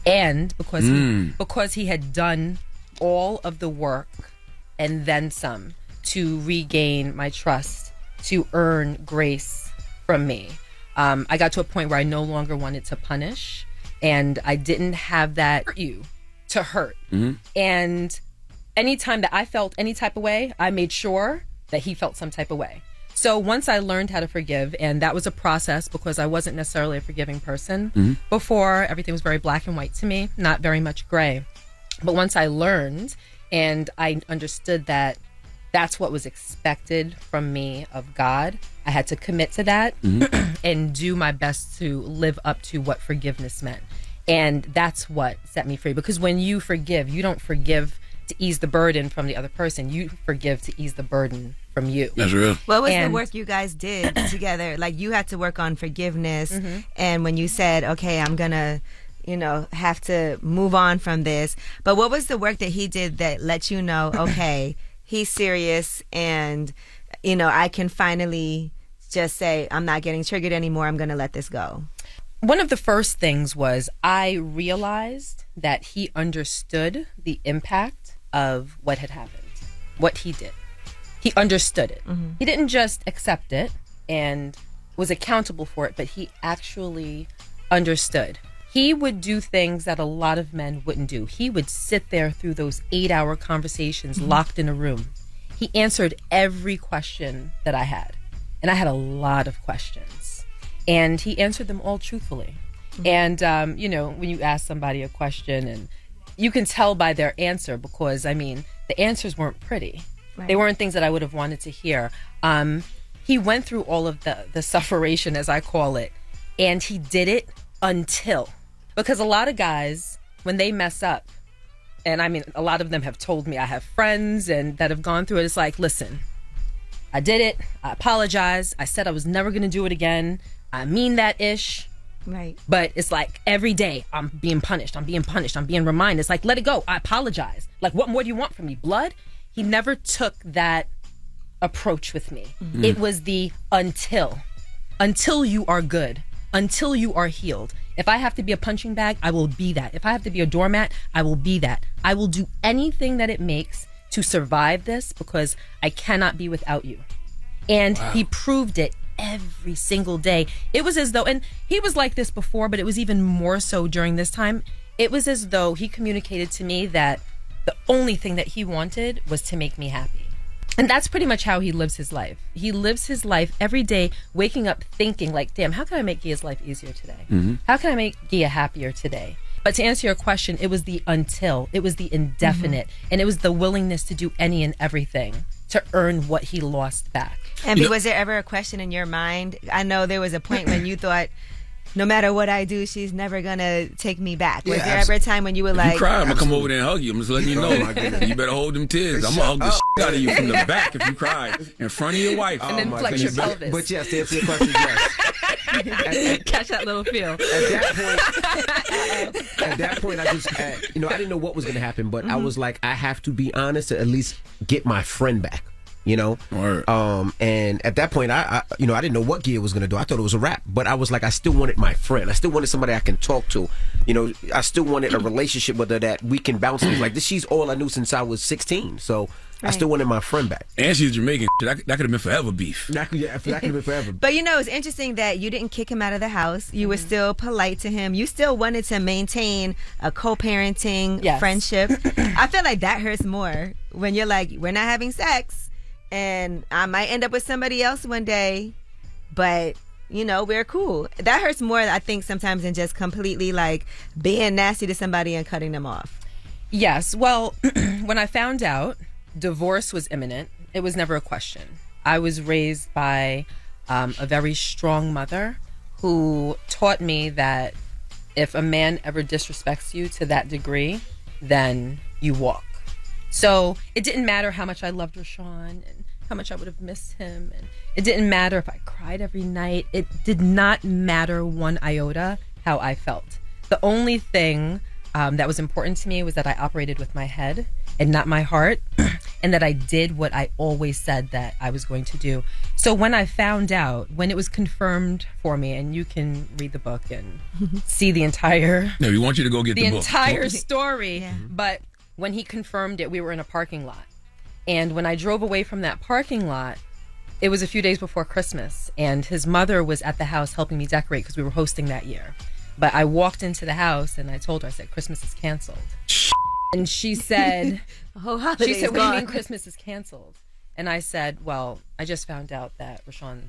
and because he had done all of the work and then some to regain my trust, to earn grace from me. I got to a point where I no longer wanted to punish, and I didn't have that to hurt. And anytime that I felt any type of way, I made sure that he felt some type of way. So once I learned how to forgive, and that was a process because I wasn't necessarily a forgiving person. Before, everything was very black and white to me, not very much gray. But once I learned and I understood that that's what was expected from me of God, I had to commit to that and do my best to live up to what forgiveness meant. And that's what set me free. Because when you forgive, you don't forgive to ease the burden from the other person. You forgive to ease the burden from you. That's real. What was the work you guys did together? Like, you had to work on forgiveness. And when you said, okay, I'm going to, have to move on from this. But what was the work that he did that let you know, okay, he's serious, and, I can finally just say, I'm not getting triggered anymore. I'm going to let this go. One of the first things was I realized that he understood the impact of what had happened, what he did. He understood it. He didn't just accept it and was accountable for it, but he actually understood. He would do things that a lot of men wouldn't do. He would sit there through those 8-hour conversations locked in a room. He answered every question that I had. And I had a lot of questions. And he answered them all truthfully. And, when you ask somebody a question, and you can tell by their answer because, the answers weren't pretty. Right. They weren't things that I would have wanted to hear. He went through all of the sufferation, as I call it, and he did it until. Because a lot of guys, when they mess up, and a lot of them have told me, I have friends and that have gone through it, it's like, listen, I did it, I apologize, I said I was never going to do it again, I mean that ish. Right. But it's like every day I'm being punished, I'm being reminded. It's like, let it go, I apologize. Like, what more do you want from me? Blood? He never took that approach with me. It was the until you are good, until you are healed. If I have to be a punching bag, I will be that. If I have to be a doormat, I will be that. I will do anything that it makes to survive this because I cannot be without you. And he proved it every single day. It was as though, and he was like this before, but it was even more so during this time. It was as though he communicated to me that the only thing that he wanted was to make me happy. And that's pretty much how he lives his life. He lives his life every day, waking up thinking like, damn, how can I make Gia's life easier today? How can I make Gia happier today? But to answer your question, it was the until, it was the indefinite, and it was the willingness to do any and everything to earn what he lost back. And was there ever a question in your mind? I know there was a point when you thought, no matter what I do, she's never gonna take me back. Was there ever a time when you were like, you cry, I'm gonna come over there and hug you. I'm just letting you know. You better hold them tears. I'm gonna hug the shit out of you from the back if you cry in front of your wife. And then flex your pelvis. But yes, to answer your question, yes. Catch that little feel. At that point, I just, I didn't know what was gonna happen, but I was like, I have to be honest to at least get my friend back. And at that point, I didn't know what Gia was going to do. I thought it was a wrap, but I was like, I still wanted my friend. I still wanted somebody I can talk to. I still wanted a relationship with her that we can bounce things. Like this, she's all I knew since I was 16. So I still wanted my friend back. And she's Jamaican. That could have been forever beef. That could have been forever. But it's interesting that you didn't kick him out of the house. You were still polite to him. You still wanted to maintain a co-parenting friendship. I feel like that hurts more when you're like, we're not having sex. And I might end up with somebody else one day, but, we're cool. That hurts more, I think, sometimes than just completely, like, being nasty to somebody and cutting them off. Yes. Well, when I found out divorce was imminent, it was never a question. I was raised by a very strong mother who taught me that if a man ever disrespects you to that degree, then you walk. So it didn't matter how much I loved Rashawn and how much I would have missed him. And it didn't matter if I cried every night. It did not matter one iota how I felt. The only thing that was important to me was that I operated with my head and not my heart, and that I did what I always said that I was going to do. So when I found out, when it was confirmed for me, and you can read the book and see the entire... No, we want you to go get the book. entire story. But when he confirmed it, we were in a parking lot. And when I drove away from that parking lot, it was a few days before Christmas, and his mother was at the house helping me decorate because we were hosting that year. But I walked into the house and I told her, I said, Christmas is canceled. And she said, what do you mean Christmas is canceled? And I said, well, I just found out that Rashawn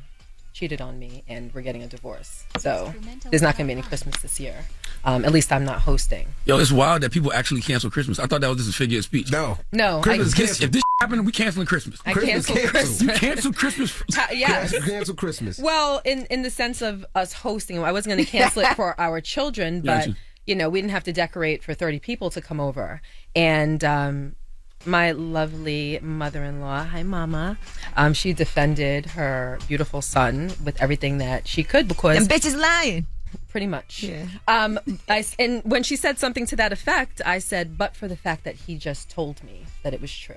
cheated on me and we're getting a divorce. So there's not going to be any Christmas this year. At least I'm not hosting. Yo, it's wild that people actually cancel Christmas. I thought that was just a figure of speech. No. If this happened, we canceling Christmas. I canceled Christmas. You cancel Christmas. Yes. Cancel Christmas. Well, in the sense of us hosting, I wasn't going to cancel it for our children, but we didn't have to decorate for 30 people to come over. And my lovely mother-in-law, hi mama, she defended her beautiful son with everything that she could because... Them bitches lying. Pretty much. Yeah. And when she said something to that effect, I said, but for the fact that he just told me that it was true.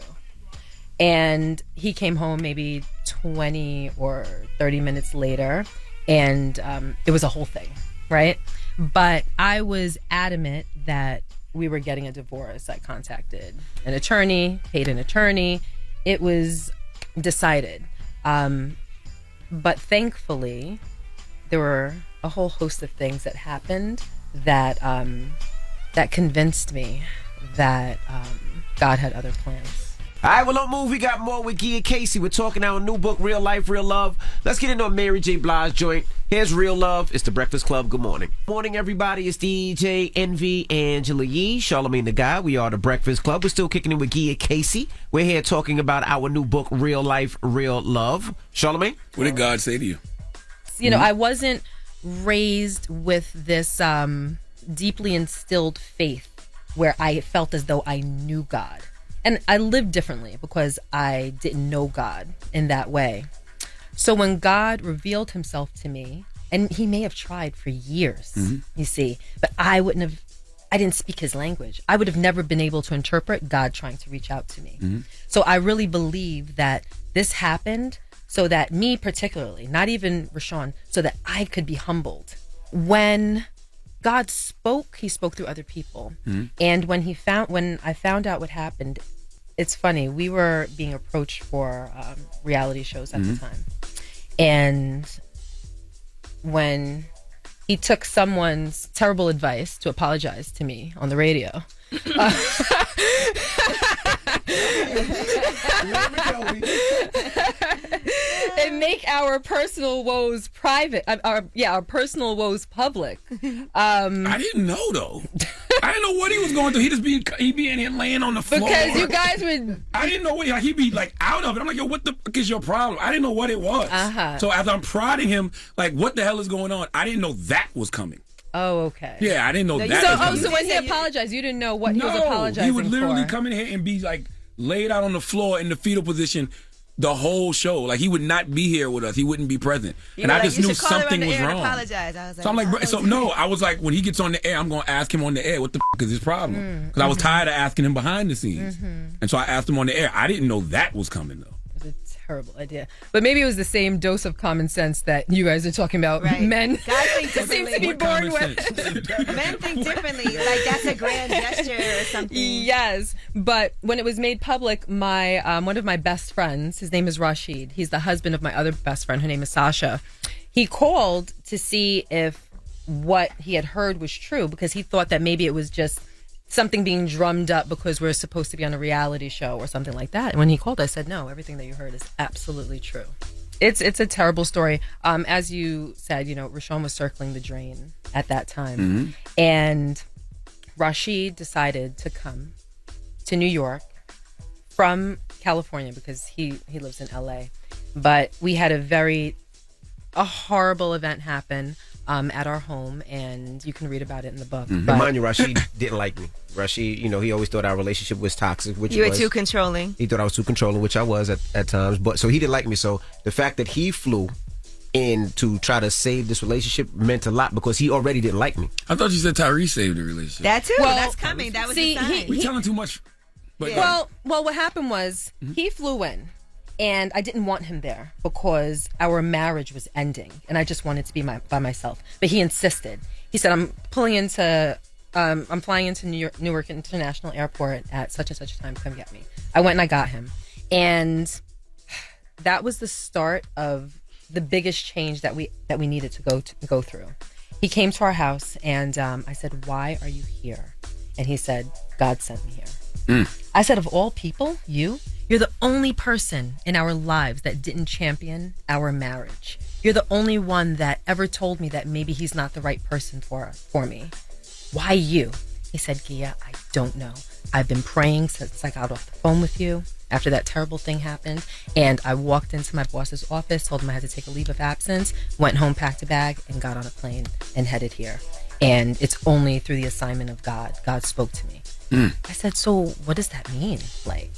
And he came home maybe 20 or 30 minutes later, and it was a whole thing, right? But I was adamant that we were getting a divorce. I contacted an attorney, paid an attorney. It was decided. But thankfully, there were a whole host of things that happened that that convinced me that God had other plans. All right, well, don't move. We got more with Gia Casey. We're talking our new book, Real Life, Real Love. Let's get into a Mary J. Blige joint. Here's Real Love. It's the Breakfast Club. Good morning. Morning, everybody. It's DJ Envy, Angela Yee, Charlamagne the Guy. We are the Breakfast Club. We're still kicking it with Gia Casey. We're here talking about our new book, Real Life, Real Love. Charlamagne? What did God say to you? I wasn't raised with this deeply instilled faith where I felt as though I knew God. And I lived differently because I didn't know God in that way. So when God revealed himself to me, and he may have tried for years, you see, but I didn't speak his language. I would have never been able to interpret God trying to reach out to me. So I really believe that this happened so that me particularly, not even Rashawn, so that I could be humbled. When God spoke, he spoke through other people. And when I found out what happened, it's funny, we were being approached for reality shows at the time. And when he took someone's terrible advice to apologize to me on the radio. And make our personal woes private. Our personal woes public. I didn't know though. I didn't know what he was going through. He be in here laying on the floor. Because you guys would. I didn't know what he'd be like out of it. I'm like, yo, what the fuck is your problem? I didn't know what it was. So as I'm prodding him, like, what the hell is going on? I didn't know that was coming. Oh, okay. Yeah, I didn't know that. So when he apologized, you didn't know what he was apologizing for. He would literally come in here and be like laid out on the floor in the fetal position the whole show. Like, he would not be here with us. He wouldn't be present. And I just knew something was wrong. Apologize. I was like, so I'm like, I was like, when he gets on the air, I'm going to ask him on the air, what the f*** is his problem? Because I was tired of asking him behind the scenes. And so I asked him on the air. I didn't know that was coming, though. It was a terrible idea. But maybe it was the same dose of common sense that you guys are talking about. Right. Men seem to be born with. Men think differently. Like, that's a grand gesture or something. Yes. But when it was made public, my one of my best friends, his name is Rashid. He's the husband of my other best friend. Her name is Sasha. He called to see if what he had heard was true because he thought that maybe it was just something being drummed up because we're supposed to be on a reality show or something like that. And when he called, I said, no, everything that you heard is absolutely true. It's a terrible story. As you said, Rashawn was circling the drain at that time. And Rashid decided to come to New York from California because he lives in LA. But we had a horrible event happen at our home, and you can read about it in the book. But mind you, Rashid didn't like me. Rashid, he always thought our relationship was toxic, which you were too controlling. He thought I was too controlling, which I was at times. But so he didn't like me. So the fact that he flew and to try to save this relationship meant a lot because he already didn't like me. I thought you said Tyrese saved the relationship. That too. Well, That's coming. That was the sign. We telling too much. But Well, what happened was he flew in, and I didn't want him there because our marriage was ending, and I just wanted to be by myself. But he insisted. He said, I'm flying into Newark International Airport at such and such a time. Come get me. I went and I got him. And that was the start of the biggest change that we needed to go through. He came to our house, and I said, why are you here? And he said, God sent me here. I said, of all people, you're the only person in our lives that didn't champion our marriage. You're the only one that ever told me that maybe he's not the right person for me. Why you? He said, Gia, I don't know. I've been praying since I got off the phone with you after that terrible thing happened. And I walked into my boss's office, told him I had to take a leave of absence, went home, packed a bag, and got on a plane and headed here. And it's only through the assignment of God. God spoke to me. I said, so what does that mean? Like,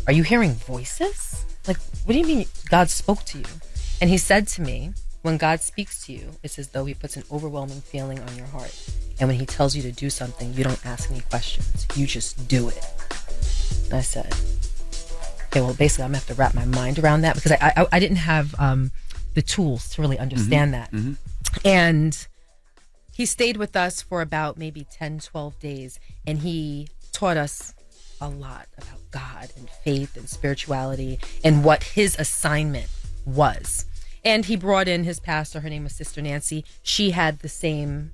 are you hearing voices? Like, what do you mean God spoke to you? And he said to me, when God speaks to you, it's as though he puts an overwhelming feeling on your heart. And when he tells you to do something, you don't ask any questions. You just do it. And I said, okay, well, basically, I'm going to have to wrap my mind around that because I didn't have the tools to really understand that. And he stayed with us for about maybe 10, 12 days. And he taught us a lot about God and faith and spirituality and what his assignment was. And he brought in his pastor. Her name was Sister Nancy. She had the same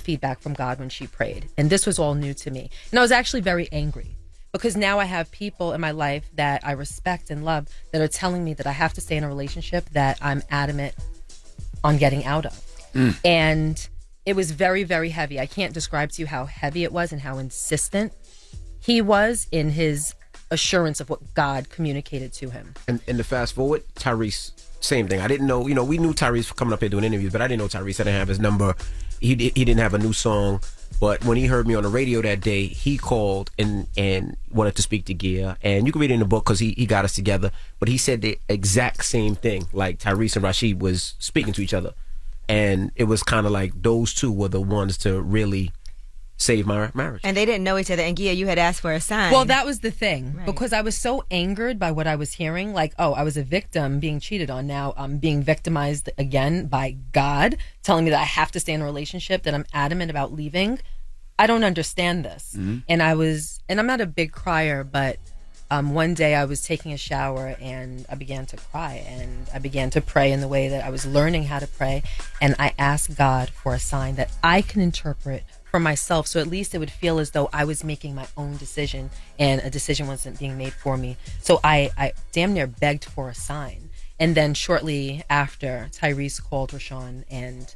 feedback from God when she prayed. And this was all new to me. And I was actually very angry because now I have people in my life that I respect and love that are telling me that I have to stay in a relationship that I'm adamant on getting out of. And it was very, very heavy. I can't describe to you how heavy it was and how insistent he was in his assurance of what God communicated to him. And to fast forward, Tyrese, same thing. I didn't know, we knew Tyrese for coming up here doing interviews, but I didn't know Tyrese. I didn't have his number. He didn't have a new song. But when he heard me on the radio that day, he called and wanted to speak to Gia. And you can read it in the book because he got us together. But he said the exact same thing, like Tyrese and Rashid was speaking to each other. And it was kind of like those two were the ones to really save my marriage. And they didn't know each other. And Gia, you had asked for a sign. Well, that was the thing. Right. Because I was so angered by what I was hearing. Like, oh, I was a victim being cheated on. Now I'm being victimized again by God, telling me that I have to stay in a relationship, that I'm adamant about leaving. I don't understand this. And I'm not a big crier, but one day I was taking a shower and I began to cry and I began to pray in the way that I was learning how to pray. And I asked God for a sign that I can interpret for myself, so at least it would feel as though I was making my own decision and a decision wasn't being made for me. So I damn near begged for a sign. And then shortly after, Tyrese called Rashawn and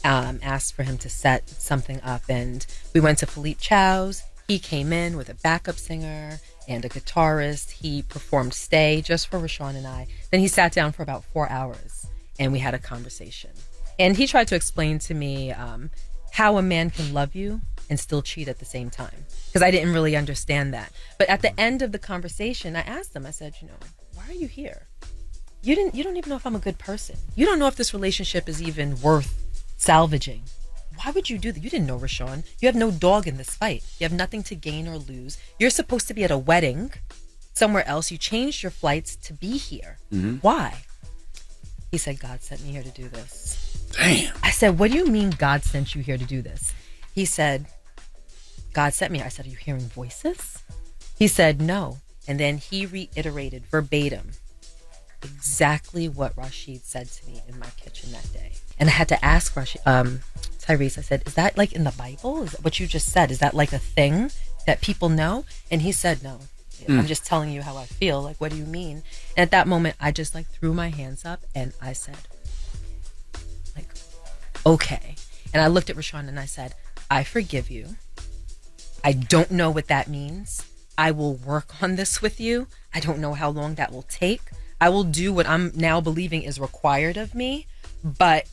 asked for him to set something up. And we went to Philippe Chow's. He came in with a backup singer and a guitarist. He performed Stay just for Rashawn and I. Then he sat down for about 4 hours and we had a conversation. And he tried to explain to me how a man can love you and still cheat at the same time. Because I didn't really understand that. But at the end of the conversation, I asked him, I said, why are you here? You don't even know if I'm a good person. You don't know if this relationship is even worth salvaging. Why would you do that? You didn't know Rashawn. You have no dog in this fight. You have nothing to gain or lose. You're supposed to be at a wedding somewhere else. You changed your flights to be here. Why? He said, God sent me here to do this. Damn. I said, what do you mean God sent you here to do this? He said, God sent me. I said, are you hearing voices? He said, no. And then he reiterated verbatim exactly what Rashid said to me in my kitchen that day. And I had to ask Tyrese, I said, is that like in the Bible? Is that what you just said? Is that like a thing that people know? And he said, no. I'm just telling you how I feel. Like, what do you mean? And at that moment, I just like threw my hands up and I said, like, okay. And I looked at Rashawn and I said, I forgive you. I don't know what that means. I will work on this with you. I don't know how long that will take. I will do what I'm now believing is required of me, but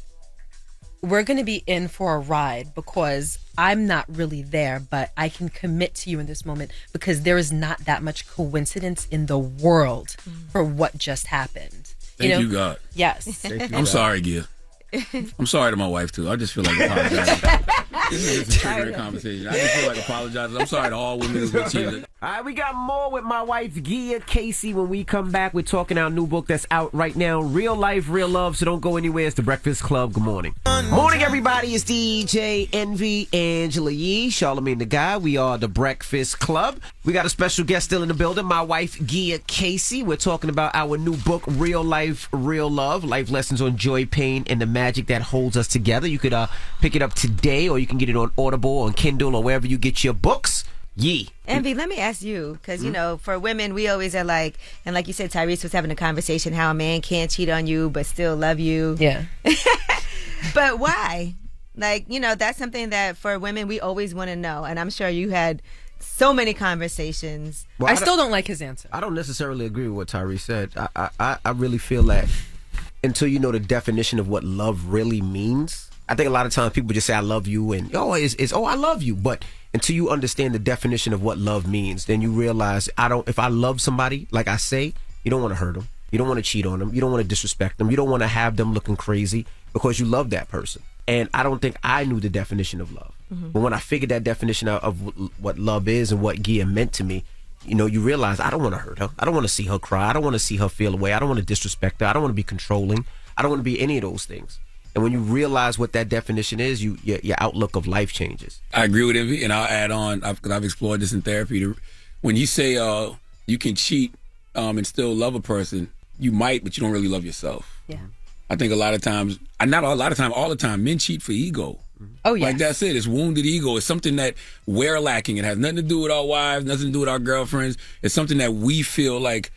we're going to be in for a ride because I'm not really there, but I can commit to you in this moment because there is not that much coincidence in the world for what just happened. Thank you, God. Yes. I'm sorry, Gia. I'm sorry to my wife too. I just feel like apologizing. This is just a triggering conversation. I just feel like apologizing. I'm sorry to all women who've been cheated. All right, we got more with my wife, Gia Casey. When we come back, we're talking our new book that's out right now, Real Life, Real Love. So don't go anywhere. It's The Breakfast Club. Good morning. Morning, everybody. It's DJ Envy, Angela Yee, Charlamagne the Guy. We are The Breakfast Club. We got a special guest still in the building, my wife, Gia Casey. We're talking about our new book, Real Life, Real Love, Life Lessons on Joy, Pain, and the Magic That Holds Us Together. You could pick it up today, or you can get it on Audible, on Kindle, or wherever you get your books. Yee. Envy, let me ask you, because, you know, for women, we always are like, and like you said, Tyrese was having a conversation how a man can't cheat on you but still love you. Yeah. But why? Like, you know, that's something that for women, we always want to know. And I'm sure you had so many conversations. Well, I still don't like his answer. I don't necessarily agree with what Tyrese said. I really feel that until you know the definition of what love really means, I think a lot of times people just say, I love you, and, I love you. But until you understand the definition of what love means, then you realize, if I love somebody, like I say, you don't want to hurt them. You don't want to cheat on them. You don't want to disrespect them. You don't want to have them looking crazy because you love that person. And I don't think I knew the definition of love. Mm-hmm. But when I figured that definition out of what love is and what Gia meant to me, you know, you realize I don't want to hurt her. I don't want to see her cry. I don't want to see her feel away. I don't want to disrespect her. I don't want to be controlling. I don't want to be any of those things. And when you realize what that definition is, your outlook of life changes. I agree with Envy, and I'll add on, because I've explored this in therapy. When you say you can cheat and still love a person, you might, but you don't really love yourself. Yeah. I think a lot of times, all the time, men cheat for ego. Oh, yeah. Like that's it. It's wounded ego. It's something that we're lacking. It has nothing to do with our wives, nothing to do with our girlfriends. It's something that we feel like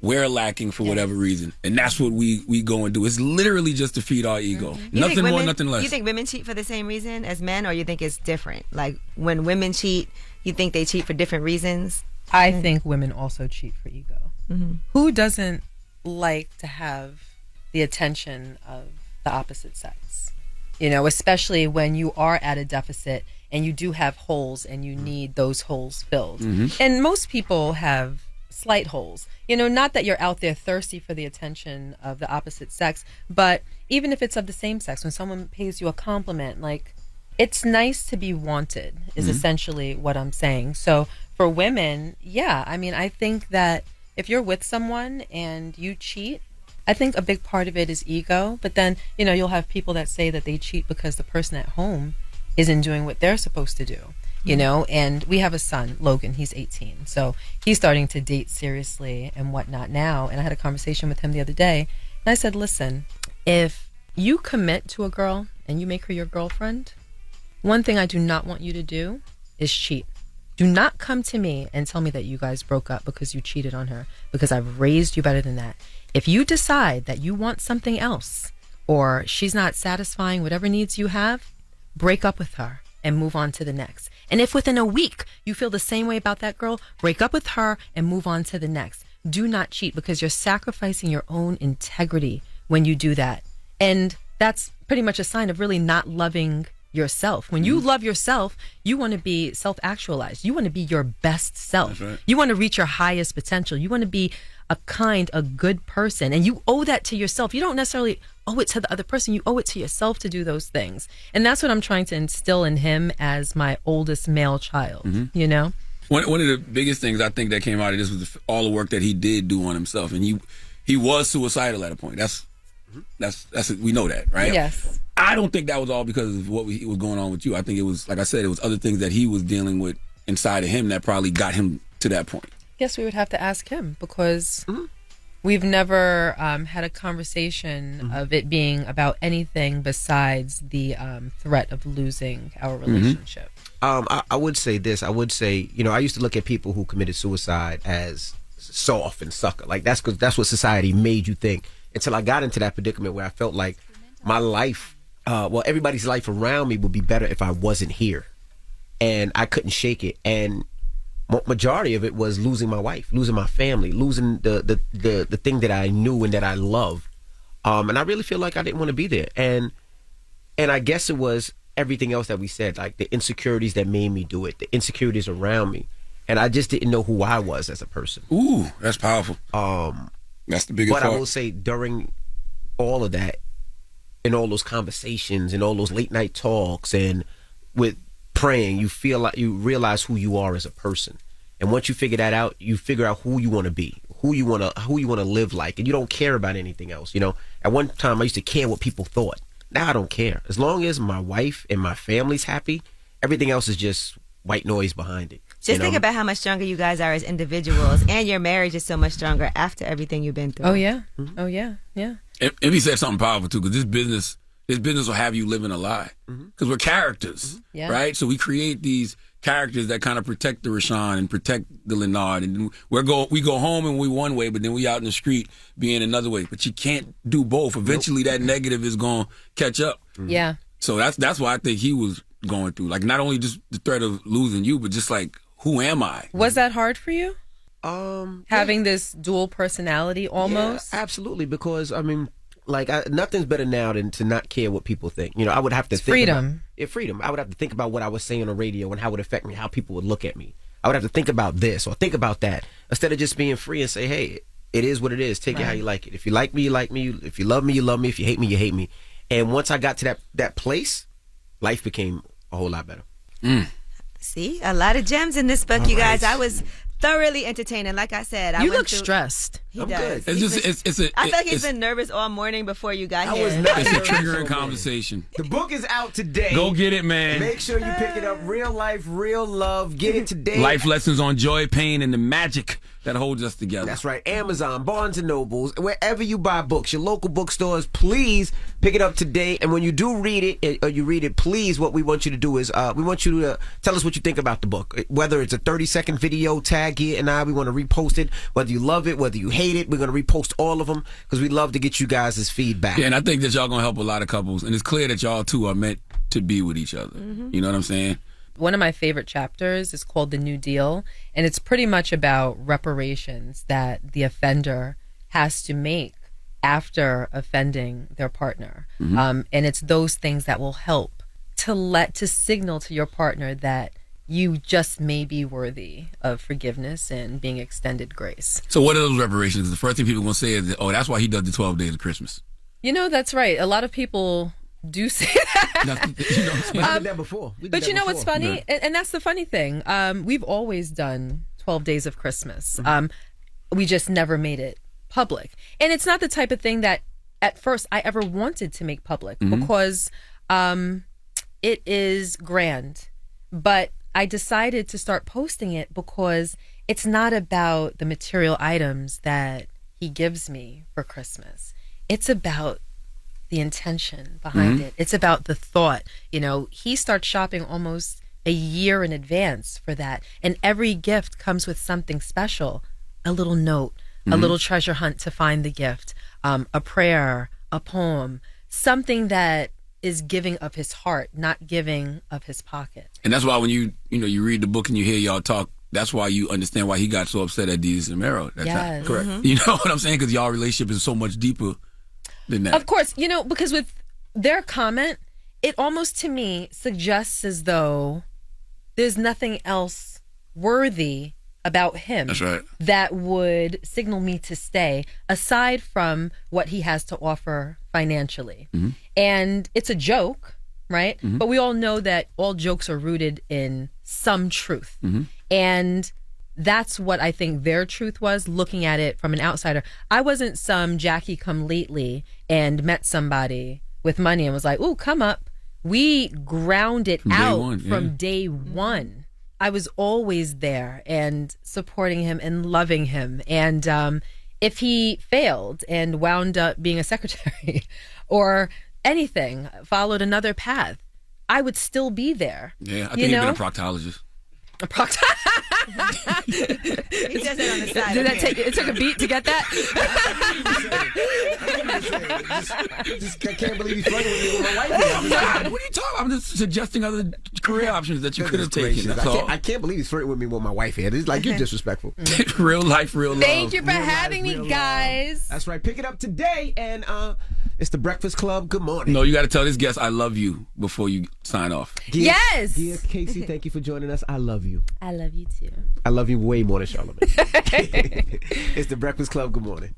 we're lacking for whatever reason. And that's what we go and do. It's literally just to feed our ego. Mm-hmm. Nothing more, nothing less. You think women cheat for the same reason as men, or you think it's different? Like when women cheat, you think they cheat for different reasons? I think women also cheat for ego. Mm-hmm. Who doesn't like to have the attention of the opposite sex? You know, especially when you are at a deficit and you do have holes and you need those holes filled. Mm-hmm. And most people have slight holes. You know, not that you're out there thirsty for the attention of the opposite sex, but even if it's of the same sex, when someone pays you a compliment, like, it's nice to be wanted is essentially what I'm saying. So for women, yeah, I mean, I think that if you're with someone and you cheat, I think a big part of it is ego. But then, you know, you'll have people that say that they cheat because the person at home isn't doing what they're supposed to do, you know? And we have a son, Logan, he's 18. So he's starting to date seriously and whatnot now. And I had a conversation with him the other day. And I said, listen, if you commit to a girl and you make her your girlfriend, one thing I do not want you to do is cheat. Do not come to me and tell me that you guys broke up because you cheated on her, because I've raised you better than that. If you decide that you want something else, or she's not satisfying whatever needs you have, break up with her and move on to the next. And if within a week you feel the same way about that girl, break up with her and move on to the next. Do not cheat, because you're sacrificing your own integrity when you do that. And that's pretty much a sign of really not loving yourself. When you love yourself, you want to be self-actualized. You want to be your best self. Right. You want to reach your highest potential. You want to be a good person. And you owe that to yourself. You don't necessarily owe it to the other person. You owe it to yourself to do those things. And that's what I'm trying to instill in him as my oldest male child, you know? One of the biggest things I think that came out of this was all the work that he did do on himself. And he was suicidal at a point. That's we know that, right? Yes. I don't think that was all because of what was going on with you. I think it was, like I said, it was other things that he was dealing with inside of him that probably got him to that point. Yes, we would have to ask him, because we've never had a conversation of it being about anything besides the threat of losing our relationship. I would say this. I would say, you know, I used to look at people who committed suicide as soft and sucker. Like, that's what society made you think. Until I got into that predicament where I felt like my life, everybody's life around me would be better if I wasn't here. And I couldn't shake it. And majority of it was losing my wife, losing my family, losing the thing that I knew and that I loved. And I really feel like I didn't want to be there. And I guess it was everything else that we said, like the insecurities that made me do it, the insecurities around me. And I just didn't know who I was as a person. Ooh, that's powerful. That's the biggest part. But I will say, during all of that, in all those conversations and all those late night talks and with praying, you feel like you realize who you are as a person. And once you figure that out, you figure out who you want to be, who you want to live like, and you don't care about anything else. You know, at one time I used to care what people thought. Now I don't care. As long as my wife and my family's happy, everything else is just white noise behind it. Just think about how much stronger you guys are as individuals, and your marriage is so much stronger after everything you've been through. Oh yeah, oh yeah, yeah. And he said something powerful too, because this business will have you living a lie, because we're characters, Yeah. right? So we create these characters that kind of protect the Rashawn and protect the Leonard, and we go home and we one way, but then we out in the street being another way. But you can't do both. Eventually, that negative is going to catch up. Yeah. So that's why I think he was going through, like, not only just the threat of losing you, but just like, who am I? Was that hard for you? Having this dual personality almost? Yeah, absolutely, because I mean, like, nothing's better now than to not care what people think. You know, I would have to think freedom. Freedom. I would have to think about what I was saying on radio and how it would affect me, how people would look at me. I would have to think about this or think about that instead of just being free and say, hey, it is what it is. Take it how you like it. If you like me, you like me. If you love me, you love me. If you hate me, you hate me. And once I got to that place, life became a whole lot better. See, a lot of gems in this book, you guys. I was thoroughly entertained, and like I said, You look stressed. He I'm does. good. I feel like he's been nervous all morning before you got here. It's a triggering conversation. The book is out today. Go get it, man. Make sure you pick it up. Real life, real love. Get it today. Life lessons on joy, pain, and the magic that holds us together. That's right. Amazon, Barnes & Nobles, wherever you buy books, your local bookstores, please pick it up today. And when you do read it, please, what we want you to do is we want you to tell us what you think about the book. Whether it's a 30-second video, tag Gia and I, we want to repost it. Whether you love it, whether you hate it, we're going to repost all of them because we love to get you guys' feedback. Yeah, and I think that y'all going to help a lot of couples. And it's clear that y'all two are meant to be with each other. You know what I'm saying? One of my favorite chapters is called The New Deal, and it's pretty much about reparations that the offender has to make after offending their partner. And it's those things that will help to signal to your partner that you just may be worthy of forgiveness and being extended grace. So what are those reparations? The first thing people are going to say is, oh, that's why he does the 12 days of Christmas. You know, that's right. A lot of people do say that. We did that before. But you know what's funny? And that's the funny thing. We've always done 12 days of Christmas. We just never made it public. And it's not the type of thing that at first I ever wanted to make public because it is grand. But I decided to start posting it because it's not about the material items that he gives me for Christmas. It's about the intention behind it. It's about the thought. You know, he starts shopping almost a year in advance for that. And every gift comes with something special. A little note, a little treasure hunt to find the gift, a prayer, a poem, something that is giving of his heart, not giving of his pocket. And that's why when you read the book and you hear y'all talk, that's why you understand why he got so upset at Jesus and Mero. That's Yes. correct. You know what I'm saying? Because y'all relationship is so much deeper than that. Of course, you know, because with their comment, it almost to me suggests as though there's nothing else worthy about him. That's right. That would signal me to stay aside from what he has to offer financially. And it's a joke, right? But we all know that all jokes are rooted in some truth. And that's what I think their truth was, looking at it from an outsider. I wasn't some Jackie come lately and met somebody with money and was like, ooh, come up. We ground it out from day one. I was always there and supporting him and loving him. And if he failed and wound up being a secretary or anything, followed another path, I would still be there. Yeah, I think he'd been a proctologist. A proctologist? He does it on the side. Did that take it took a beat to get that? I can't believe he's flirting with me with my wife. What are you talking about? I'm just suggesting other career options that you could have taken. That's all. I can't believe he's flirting with me with my wife here. It's like, you're disrespectful. Real life, real love. Thank you for having me, guys. That's right. Pick it up today. And it's The Breakfast Club. Good morning. No, you got to tell this guest I love you before you sign off. Yes. Dear Casey, thank you for joining us. I love you. I love you too. I love you way more than Charlamagne. It's The Breakfast Club. Good morning.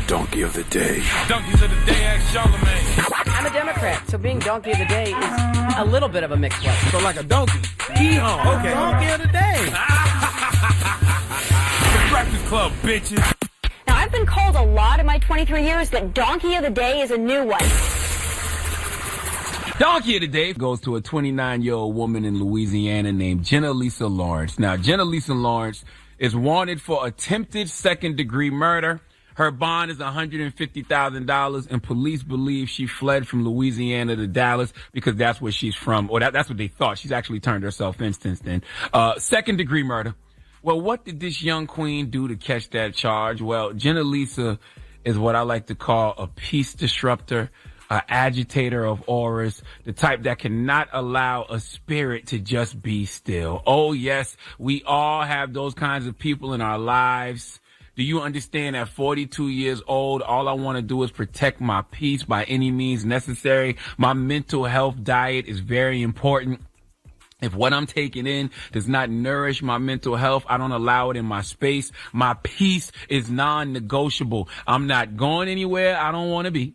donkey of the day. Donkeys of the day, ask Charlamagne. I'm a Democrat, so being donkey of the day is a little bit of a mixed one. So like a donkey. Hee-haw. Okay. Donkey of the day. The Breakfast Club, bitches. Now, I've been called a lot in my 23 years, but donkey of the day is a new one. Donkey of the day goes to a 29-year-old woman in Louisiana named Jenna Lisa Lawrence. Now, Jenna Lisa Lawrence is wanted for attempted second-degree murder. Her bond is $150,000, and police believe she fled from Louisiana to Dallas because that's where she's from, or that's what they thought. She's actually turned herself in since then. Second-degree murder. Well, what did this young queen do to catch that charge? Well, Jenna Lisa is what I like to call a peace disruptor, an agitator of auras, the type that cannot allow a spirit to just be still. Oh, yes, we all have those kinds of people in our lives. Do you understand at 42 years old, all I want to do is protect my peace by any means necessary? My mental health diet is very important. If what I'm taking in does not nourish my mental health, I don't allow it in my space. My peace is non-negotiable. I'm not going anywhere I don't want to be.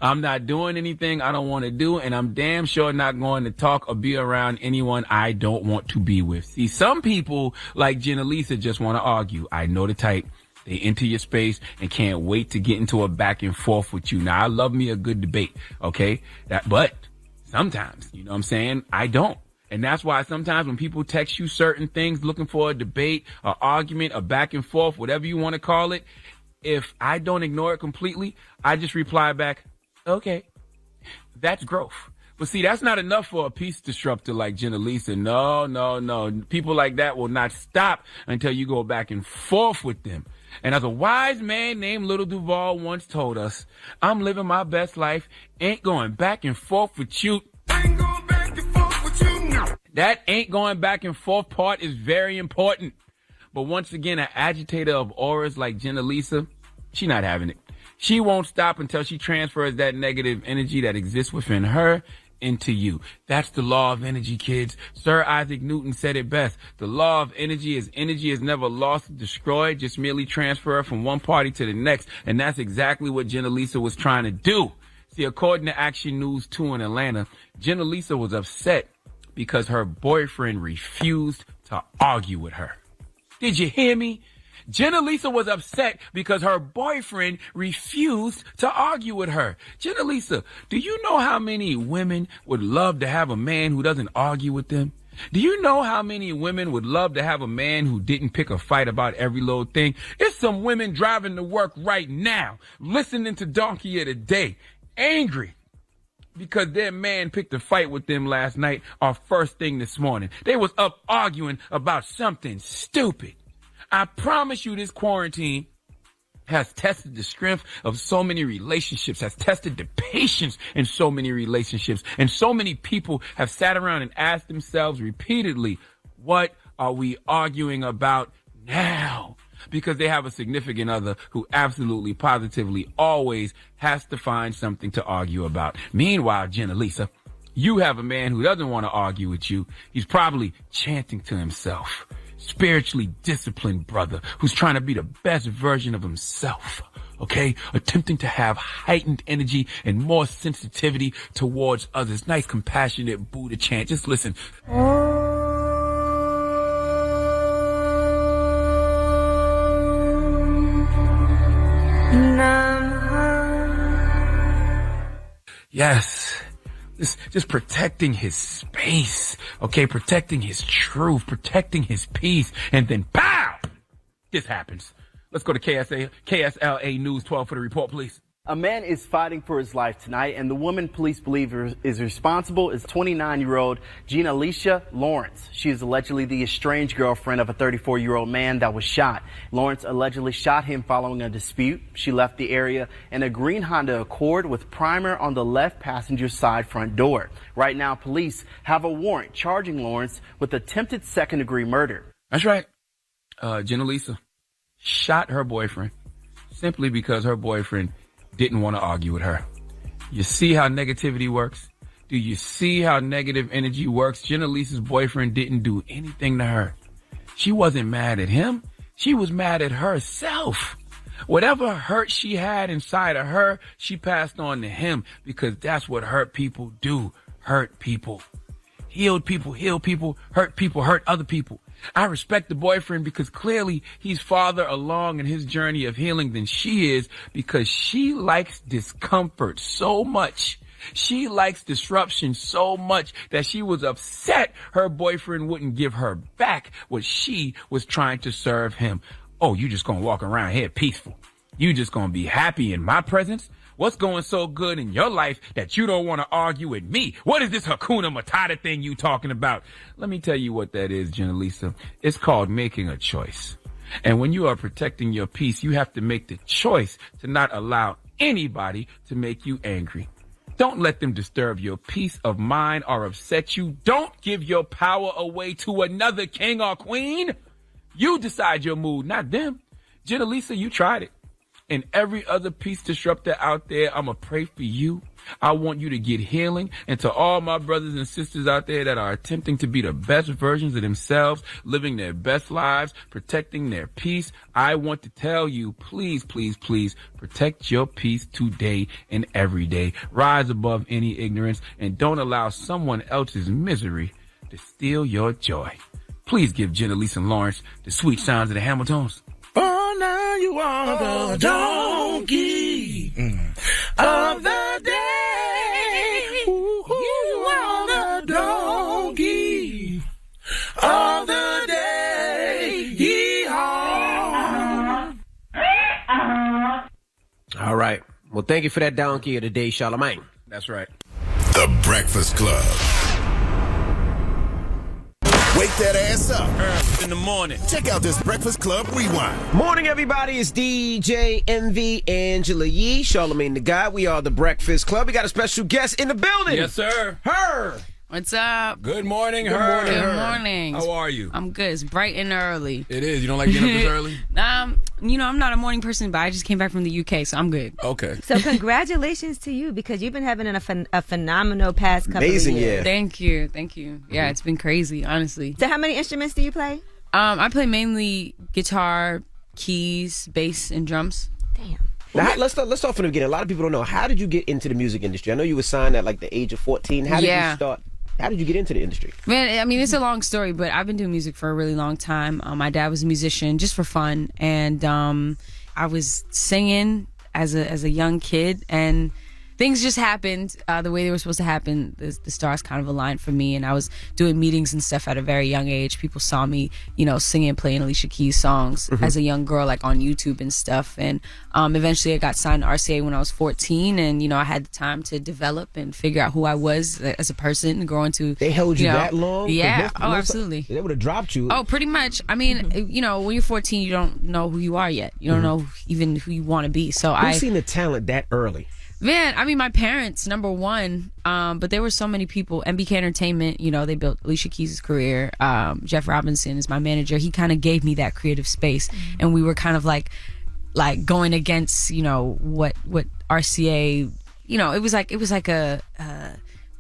I'm not doing anything I don't want to do, and I'm damn sure not going to talk or be around anyone I don't want to be with. See, some people like Jenna Lisa just want to argue. I know the type. They enter your space and can't wait to get into a back and forth with you. Now, I love me a good debate, okay? But sometimes, you know what I'm saying, I don't. And that's why sometimes when people text you certain things looking for a debate, an argument, a back and forth, whatever you want to call it, if I don't ignore it completely, I just reply back, okay, that's growth. But see, that's not enough for a peace disruptor like Jenna Lisa. No. People like that will not stop until you go back and forth with them. And as a wise man named Little Duval once told us, I'm living my best life, ain't going back and forth with you. Ain't going back and forth with you now. That ain't going back and forth part is very important. But once again, an agitator of auras like Jenna Lisa, she not having it. She won't stop until she transfers that negative energy that exists within her into you. That's the law of energy, kids. Sir Isaac Newton said it best. The law of energy is never lost or destroyed, just merely transferred from one party to the next. And that's exactly what Jenna Lisa was trying to do. See, according to Action News 2 in Atlanta, Jenna Lisa was upset because her boyfriend refused to argue with her. Did you hear me? Jenna Lisa was upset because her boyfriend refused to argue with her. Jenna Lisa, do you know how many women would love to have a man who doesn't argue with them? Do you know how many women would love to have a man who didn't pick a fight about every little thing? It's some women driving to work right now, listening to Donkey of the Day, angry because their man picked a fight with them last night or first thing this morning. They was up arguing about something stupid. I promise you this quarantine has tested the strength of so many relationships, has tested the patience in so many relationships. And so many people have sat around and asked themselves repeatedly, what are we arguing about now? Because they have a significant other who absolutely, positively, always has to find something to argue about. Meanwhile, Jenna Lisa, you have a man who doesn't want to argue with you. He's probably chanting to himself. Spiritually disciplined brother who's trying to be the best version of himself, okay? Attempting to have heightened energy and more sensitivity towards others. Nice, compassionate Buddha chant. Just listen. Yes. Just protecting his space, okay? Protecting his truth, protecting his peace, and then pow! This happens. Let's go to KSLA News 12 for the report, please. A man is fighting for his life tonight, and the woman police believe is responsible is 29-year-old Jenna Lisa Lawrence. She is allegedly the estranged girlfriend of a 34-year-old man that was shot. Lawrence allegedly shot him following a dispute. She left the area in a green Honda Accord with primer on the left passenger side front door. Right now, police have a warrant charging Lawrence with attempted second-degree murder. That's right. Jenna Lisa shot her boyfriend simply because her boyfriend didn't want to argue with her. You see how negativity works? Do you see how negative energy works? Jenna Lisa's boyfriend didn't do anything to her. She wasn't mad at him. She was mad at herself. Whatever hurt she had inside of her, she passed on to him, because that's what hurt people do. Hurt people. Healed people heal people, hurt other people. I respect the boyfriend because clearly he's farther along in his journey of healing than she is, because she likes discomfort so much. She likes disruption so much that she was upset her boyfriend wouldn't give her back what she was trying to serve him. Oh, you just gonna walk around here peaceful. You just gonna be happy in my presence? What's going so good in your life that you don't want to argue with me? What is this Hakuna Matata thing you talking about? Let me tell you what that is, Jenna Lisa. It's called making a choice. And when you are protecting your peace, you have to make the choice to not allow anybody to make you angry. Don't let them disturb your peace of mind or upset you. Don't give your power away to another king or queen. You decide your mood, not them. Jenna Lisa, you tried it. And every other peace disruptor out there, I'm going to pray for you. I want you to get healing. And to all my brothers and sisters out there that are attempting to be the best versions of themselves, living their best lives, protecting their peace, I want to tell you, please, please, please protect your peace today and every day. Rise above any ignorance and don't allow someone else's misery to steal your joy. Please give Jenna Lisa Lawrence the sweet sounds of the Hamiltons. Oh, now you are the donkey of the day. You are the donkey of the day. Yee-haw. All right. Well, thank you for that donkey of the day, Charlamagne. That's right. The Breakfast Club. Wake that ass up. In the morning. Check out this Breakfast Club Rewind. Morning, everybody. It's DJ Envy, Angela Yee, Charlamagne the Guy. We are the Breakfast Club. We got a special guest in the building. Yes, sir. Her. What's up? Good morning, Good her. morning, Good morning. How are you? I'm good. It's bright and early. It is. You don't like getting up this early? I'm not a morning person, but I just came back from the UK, so I'm good. Okay. So congratulations to you, because you've been having a phenomenal past couple Amazing of years. year. Thank you. Yeah, it's been crazy, honestly. So how many instruments do you play? I play mainly guitar, keys, bass, and drums. Damn. Now, let's start from the beginning. A lot of people don't know. How did you get into the music industry? I know you were signed at like the age of 14. How did you start? How did you get into the industry? Man, I mean, it's a long story, but I've been doing music for a really long time. My dad was a musician just for fun, and I was singing as a young kid, and things just happened the way they were supposed to happen. The stars kind of aligned for me, and I was doing meetings and stuff at a very young age. People saw me, singing and playing Alicia Keys songs as a young girl, like on YouTube and stuff. And eventually I got signed to RCA when I was 14, and, I had the time to develop and figure out who I was as a person and grow into. They held you that long? Yeah. Absolutely. They would have dropped you. Oh, pretty much. I mean, when you're 14, you don't know who you are yet. You don't know even who you want to be. So Who's seen the talent that early? Man, I mean, my parents, number one, but there were so many people. MBK Entertainment, they built Alicia Keys' career. Jeff Robinson is my manager. He kind of gave me that creative space, and we were kind of like going against, what RCA, it was like a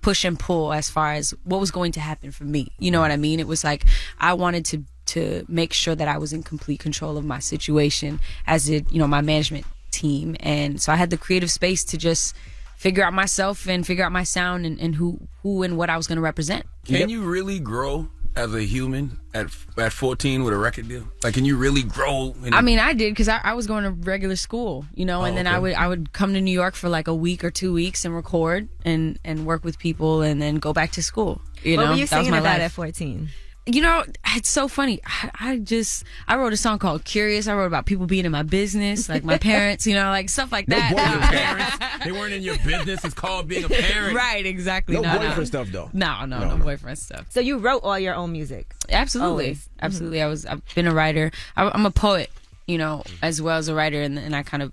push and pull as far as what was going to happen for me. You know what I mean? It was like I wanted to make sure that I was in complete control of my situation, as did, my management team. And so I had the creative space to just figure out myself and figure out my sound and who and what I was going to represent. Can you really grow as a human at 14 with a record deal? Like, can you really grow? I mean, I did, because I was going to regular school, and then I would come to New York for like a week or 2 weeks and record and work with people and then go back to school. What were you that was singing my about life. at 14? It's so funny. I wrote a song called Curious. I wrote about people being in my business, like my parents, like stuff like that. Parents, they weren't in your business. It's called being a parent. Right, exactly. No boyfriend stuff, though. No boyfriend stuff. So you wrote all your own music? Absolutely. Always. Absolutely. I've been a writer. I'm a poet, as well as a writer, and I kind of,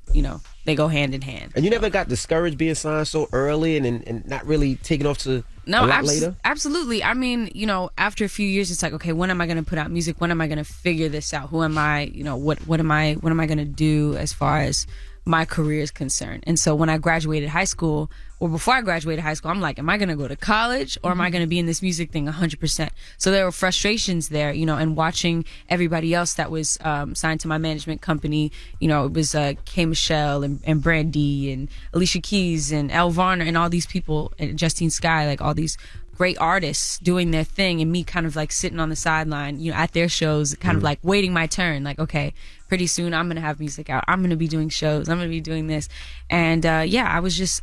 they go hand in hand. And you never got discouraged being signed so early and not really taking off to No, a lot later? Absolutely. I mean, after a few years, it's like, okay, when am I going to put out music? When am I going to figure this out? Who am I? What am I going to do as far as my career is concerned? And so when I graduated high school, or before I graduated high school, I'm like, am I going to go to college or am I going to be in this music thing 100%? So there were frustrations there, and watching everybody else that was signed to my management company, it was K. Michelle and Brandy and Alicia Keys and Elle Varner and all these people, and Justine Skye, like all these great artists doing their thing, and me kind of like sitting on the sideline, at their shows, kind of like waiting my turn, like, okay, pretty soon I'm gonna have music out, I'm gonna be doing shows, I'm gonna be doing this. And I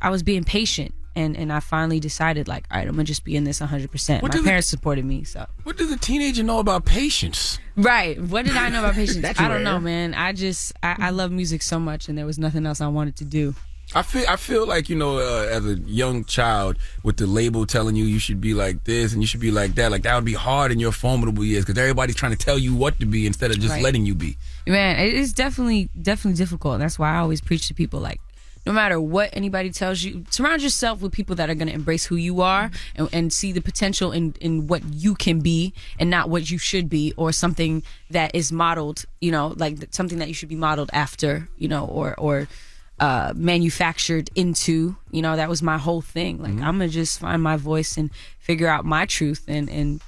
was being patient, and I finally decided, like, all right, I'm gonna just be in this 100%. My parents supported me. So what does a teenager know about patience? Right, what did I know about patience? That's I don't rare. know, man. I love music so much, and there was nothing else I wanted to do. I feel like, as a young child, with the label telling you should be like this and you should be like that would be hard in your formidable years, because everybody's trying to tell you what to be instead of just letting you be. Man, it is definitely difficult. And that's why I always preach to people, like, no matter what anybody tells you, surround yourself with people that are going to embrace who you are and see the potential in what you can be and not what you should be, or something that is modeled, like something that you should be modeled after, or manufactured into. That was my whole thing. Like, I'm gonna just find my voice and figure out my truth and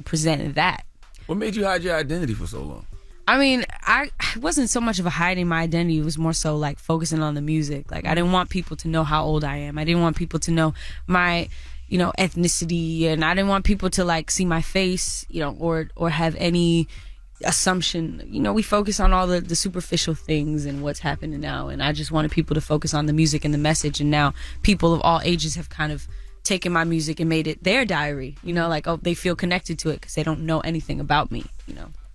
present that. What made you hide your identity for so long? I mean, it wasn't so much of a hiding my identity. It was more so like focusing on the music. Like, I didn't want people to know how old I am. I didn't want people to know my ethnicity, and I didn't want people to like see my face, or have any assumption. We focus on all the superficial things and what's happening now, and I just wanted people to focus on the music and the message. And now people of all ages have kind of taken my music and made it their diary, like, oh, they feel connected to it because they don't know anything about me.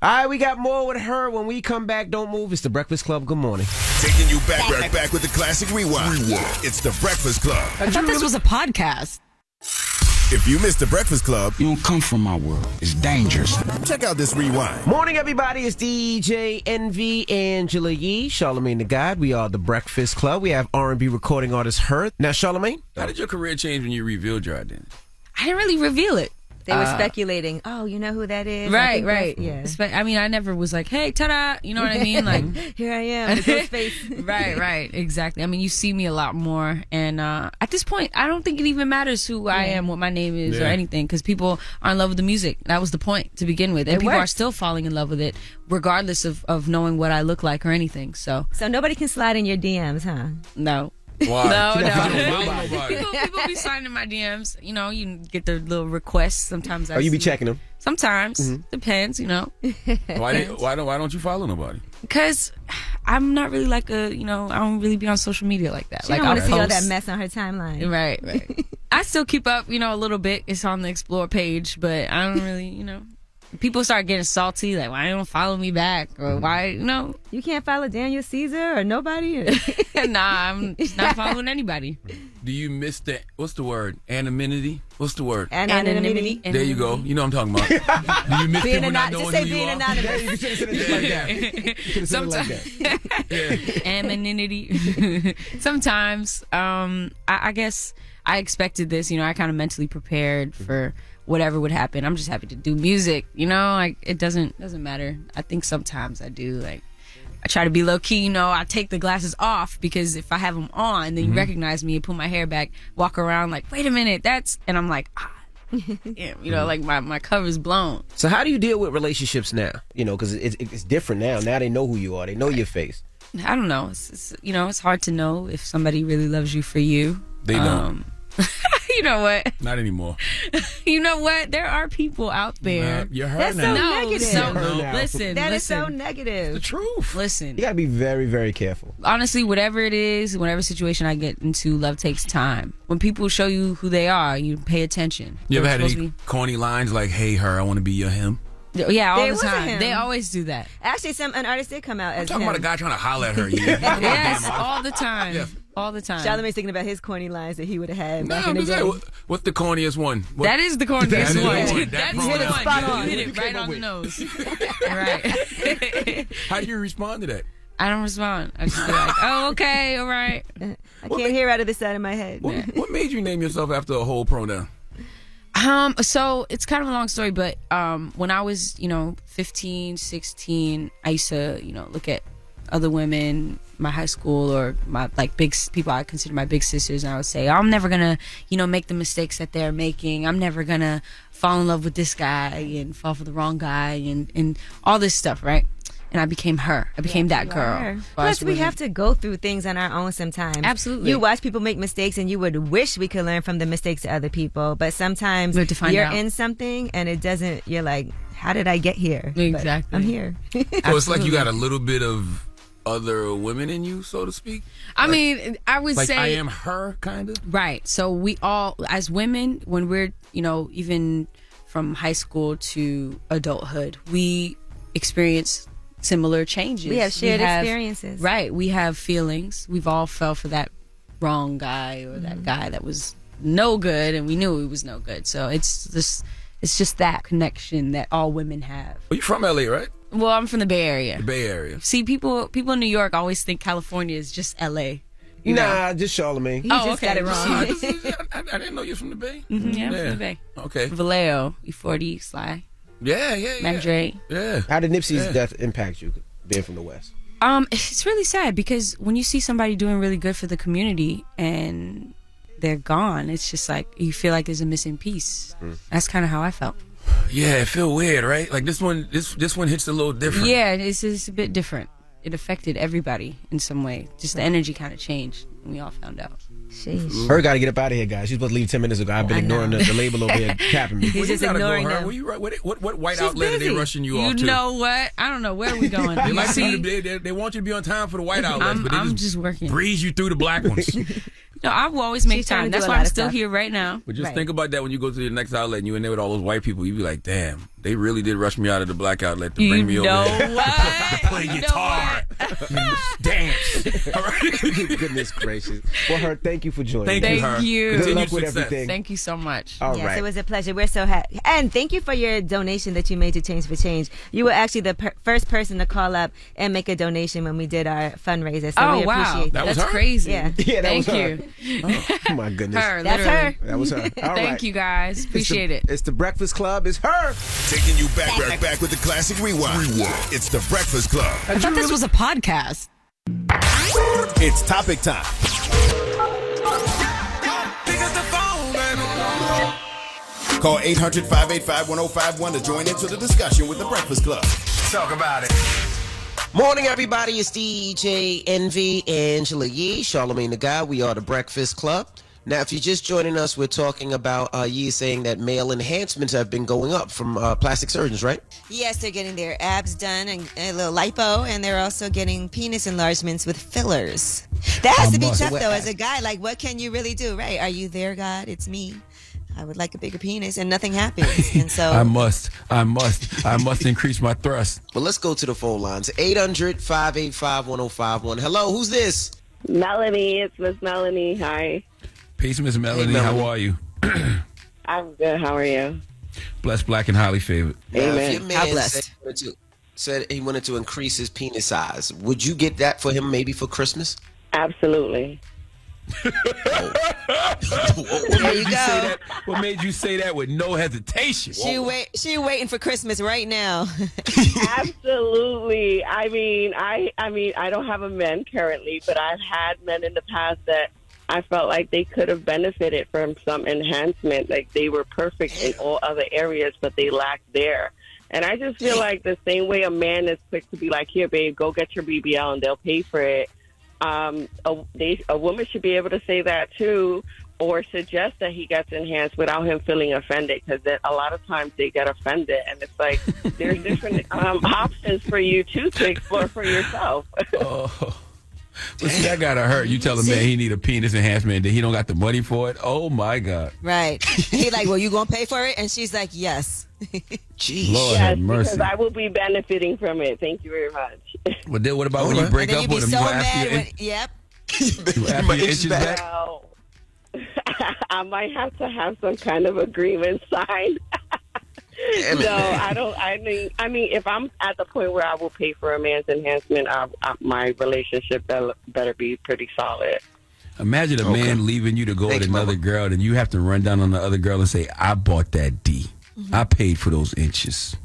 All right, we got more with her when we come back. Don't move. It's the Breakfast Club. Good morning. Taking you back with the classic rewind. It's the Breakfast Club. I thought this was a podcast. If you missed the Breakfast Club, You don't come from my world. It's dangerous. check out this rewind. Morning, everybody. It's DJ Envy, Angela Yee, Charlamagne the God. We are the Breakfast Club. We have R&B recording artist Hurt. Now, Charlamagne, How did your career change when you revealed your identity? I didn't really reveal it. They were speculating. Oh, you know who that is? I Right, think right. that's- Yeah. I mean, I never was like, hey, ta-da, you know what I mean? Like, here I am with those face. right, exactly. I mean, you see me a lot more, and at this point, I don't think it even matters who I am, what my name is, or anything, because people are in love with the music. That was the point to begin with, and people are still falling in love with it, regardless of knowing what I look like or anything. So nobody can slide in your DMs, huh? No. Why? No. People be signing my DMs. You can get the little requests sometimes. you be checking them? Sometimes. Depends, Why don't you follow nobody? Because I'm not really like I don't really be on social media like that. She Like, don't want to I'll see all post- that mess on her timeline. Right. I still keep up, a little bit. It's on the Explore page, but I don't really, People start getting salty, like, why you don't follow me back? Or why, You can't follow Daniel Caesar or nobody? Nah, I'm not following anybody. Do you miss what's the word? Anonymity? What's the word? Anonymity. There you go. You know what I'm talking about. Do you miss Being people not anonymous. knowing Just say who you being are? anonymous. You should have said it just like that. You could have said it like that. Anonymity. Sometimes, I guess I expected this. I kind of mentally prepared for whatever would happen. I'm just happy to do music. Like, it doesn't matter. I think sometimes I do. Like, I try to be low key. I take the glasses off, because if I have them on, then you recognize me and put my hair back, walk around like, wait a minute, and I'm like, yeah, like my cover's blown. So how do you deal with relationships now? Because it's different now. Now they know who you are. They know your face. I don't know. It's hard to know if somebody really loves you for you. They don't. You know what? Not anymore. You know what? There are people out there. You're hurt That's now. so negative. Listen. That is so negative. The truth. Listen. You got to be very, very careful. Honestly, whatever it is, whatever situation I get into, love takes time. When people show you who they are, you pay attention. You ever They're had supposed any to be- corny lines like, hey, her, I want to be your him? Yeah, all There the was a time. him. They always do that. Actually, an artist did come out as Talking him. about a guy trying to holler at her. Yes, all the time. Yeah. All the time. Charlamagne's thinking about his corny lines that he would have had back No, in the but day. what's the corniest one? That is the corniest That is the one. one. That's That the hit it one. spot on. You hit it right on the nose. Right. How do you respond to that? I don't respond. I just be like, oh, okay, all right. I can't hear out of the side of my head. What made you name yourself after a whole pronoun? So it's kind of a long story, but when I was, 15, 16, I used to, look at other women, my high school or my big people I consider my big sisters, and I would say, I'm never gonna, make the mistakes that they're making. I'm never gonna fall in love with this guy and fall for the wrong guy and all this stuff, right? And I became her. I became that girl. Plus, we have to go through things on our own sometimes. Absolutely. You watch people make mistakes and you would wish we could learn from the mistakes of other people. But sometimes we have to find you're out. in something and it doesn't, you're like, how did I get here? Exactly. But I'm here. So it's like you got a little bit of other women in you, so to speak? I mean, I would say... I am her, kind of? Right. So we all, as women, when we're, even from high school to adulthood, we experience similar changes. We have shared experiences. Right. We have feelings. We've all fell for that wrong guy or that guy that was no good, and we knew he was no good. So it's just that connection that all women have. Well, you're from LA, right? Well, I'm from the Bay Area. The Bay Area. See, people in New York always think California is just LA. Nah, just Charlamagne. He just got it wrong. I didn't know you was from the Bay. Mm-hmm, yeah, I'm from the Bay. Okay. Vallejo, E40, Sly. Yeah. Mac Dre. Yeah. How did Nipsey's death impact you, being from the West? It's really sad because when you see somebody doing really good for the community and they're gone, it's just like you feel like there's a missing piece. That's kind of how I felt. Yeah, it feel weird, right? Like this one hits a little different. Yeah, it's a bit different. It affected everybody in some way. Just the energy kind of changed when we all found out. Sheesh. Her got to get up out of here, guys. She's supposed to leave 10 minutes ago. I've been ignoring the label over here, capping me. He's just ignoring them. What white outlet are they rushing you off to? You know what? I don't know. Where are we going? They like they want you to be on time for the white outlets, but I'm they just working. breeze you through the black ones. No, I will always make She's trying time. to do That's a why lot I'm of still stuff. here right now. But just Right. think about that when you go to the next outlet and you in there with all those white people. You be like, damn, they really did rush me out of the black outlet to bring me over here. What? to play guitar, dance. All right. Goodness gracious. Well, her, thank you for joining. Thank you, her. Thank you. Good Continued luck with success. everything. Thank you so much. All Yes, right. it was a pleasure. We're so happy. And thank you for your donation that you made to Change for Change. You were actually the first person to call up and make a donation when we did our fundraiser. So we appreciate That was That's her? crazy. Yeah. Yeah, that Thank was her. you. Oh, my goodness. Her, That's literally. her. That was her. All Thank right. you guys. Appreciate it. It's the Breakfast Club. It's her. Taking you back with the classic rewind. It's the Breakfast Club. I thought this was a podcast. It's topic time. Call 800-585-1051 to join into the discussion with the Breakfast Club. Talk about it. Morning, everybody. It's DJ Envy, Angela Yee, Charlamagne the Guy. We are the Breakfast Club. Now, if you're just joining us, we're talking about Yee saying that male enhancements have been going up from plastic surgeons, right? Yes, they're getting their abs done and a little lipo, and they're also getting penis enlargements with fillers. That has to be tough, though, as a guy. Like, what can you really do, right? Are you there, God? It's me. I would like a bigger penis, and nothing happens. And so I must increase my thrust. Well, let's go to the phone lines. 800-585-1051. Hello, who's this? Melanie, it's Miss Melanie. Hi. Peace, Miss Melanie. Melanie. How are you? I'm good. How are you? Blessed, black, and highly favored. Now, Amen. if your How man blessed. said he wanted to increase his penis size, would you get that for him maybe for Christmas? Absolutely. there you go. What made you say that with no hesitation? She waiting for Christmas right now. Absolutely. I mean, I don't have a man currently, but I've had men in the past that I felt like they could have benefited from some enhancement. Like they were perfect in all other areas, but they lacked there. And I just feel like the same way a man is quick to be like, here, babe, go get your BBL and they'll pay for it. A woman should be able to say that too, or suggest that he gets enhanced without him feeling offended, because a lot of times they get offended, and it's like there's different options for you too to explore for yourself. Oh. Well, see, that gotta hurt. You tell a man he need a penis enhancement and that he don't got the money for it. Oh my God. Right. He like, well, you gonna pay for it? And she's like, yes. Jeez. Lord Yes, have mercy. because I will be benefiting from it. Thank you very much. But then what about when you break And then up you with be him? so You gonna ask mad your when, yep. after your itches back? Well, I might have to have some kind of agreement signed. No, I don't. I mean, if I'm at the point where I will pay for a man's enhancement, my relationship better be pretty solid. Imagine a man leaving you to go with another girl, and you have to run down on the other girl and say, I bought that D. I paid for those inches.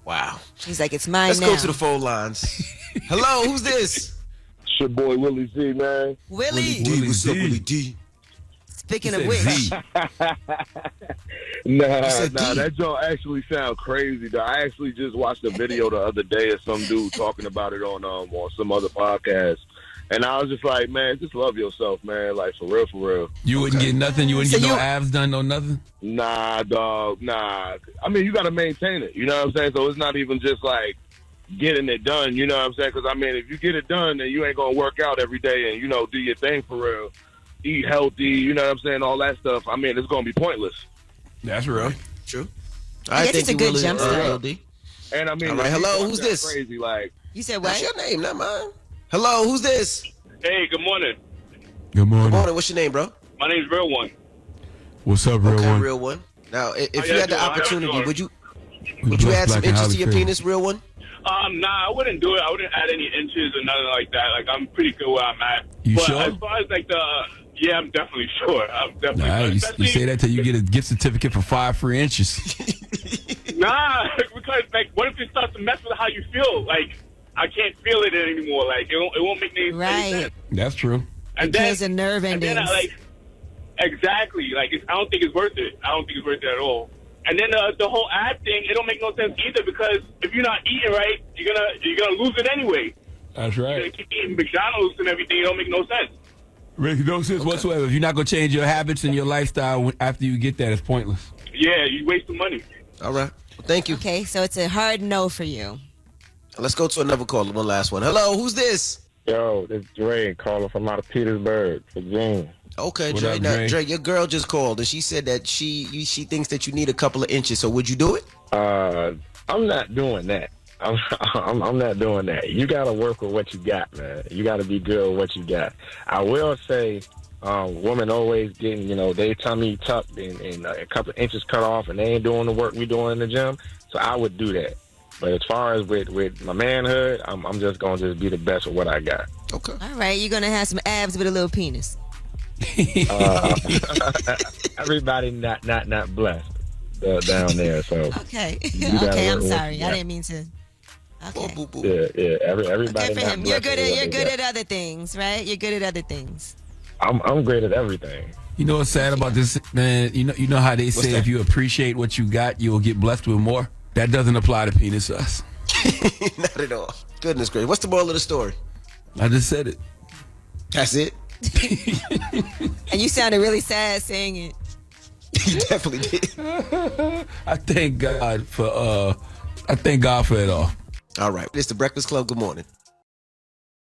Wow. She's like, it's mine Let's now. go to the phone lines. Hello, who's this? It's your boy Willie Z, man. Willie D. What's up, Willie D? Speaking of which. Nah, that joint actually sound crazy, though. I actually just watched a video the other day of some dude talking about it on some other podcast. And I was just like, man, just love yourself, man. Like, for real, for real. You wouldn't get nothing? You wouldn't get no abs done, no nothing? Nah, dog, nah. I mean, you got to maintain it. You know what I'm saying? So it's not even just like getting it done. You know what I'm saying? Because, I mean, if you get it done, then you ain't going to work out every day and, you know, do your thing for real. Eat healthy, you know what I'm saying? All that stuff. I mean, it's going to be pointless. That's real. True. I guess it's a good jump start. And, I mean, all right, hello, who's this? Crazy, like, you said what? What's your name, not mine? Hello, who's this? Hey, good morning. Good morning. Good morning. What's your name, bro? My name's Real One. What's up, Real One? Real One. Now, if you you had the doing? How you opportunity, doing? would you add some Black and inches to your Holly penis, Real One? Nah, I wouldn't do it. I wouldn't add any inches or nothing like that. Like, I'm pretty good where I'm at. You but sure? as far as like yeah, I'm definitely sure. I'm definitely sure. You say that till you get a gift certificate for 5 free inches. Nah, because like, what if it starts to mess with how you feel? Like, I can't feel it anymore. Like, it won't make any sense. That's true. And then the nerve endings. And then exactly. Like, I don't think it's worth it. I don't think it's worth it at all. And then the whole ab thing, it don't make no sense either, because if you're not eating right, you're gonna lose it anyway. That's right. You're gonna keep eating McDonald's and everything. It don't make no sense. Makes no sense whatsoever. If you're not going to change your habits and your lifestyle after you get that, it's pointless. Yeah, you wasting money. All right. Well, thank you. Okay, so it's a hard no for you. Let's go to another caller. One last one. Hello, who's this? Yo, this is Dre calling from out of Petersburg, Virginia. Okay, What Dre. up, Now, Dre? Dre, your girl just called, and she said that she thinks that you need a couple of inches. So would you do it? I'm not doing that. I'm not doing that. You got to work with what you got, man. You got to be good with what you got. I will say, women always getting, their tummy tucked and a couple of inches cut off, and they ain't doing the work we doing in the gym. So I would do that. But as far as with my manhood, I'm just going to just be the best with what I got. Okay. All right, you're going to have some abs with a little penis. Everybody not blessed down there. So okay. you gotta Okay, I'm work with sorry. what you I got. didn't mean to. Okay. Yeah. Everybody. Okay for not him. You're blessed good with at what you're they good got. at other things, right? You're good at other things. I'm great at everything. You know what's sad about this, man? You know how they say if you appreciate what you got, you will get blessed with more? That doesn't apply to penis us. Not at all. Goodness gracious. What's the moral of the story? I just said it. That's it? And you sounded really sad saying it. You definitely did. I thank God for it all. All right. It's the Breakfast Club. Good morning.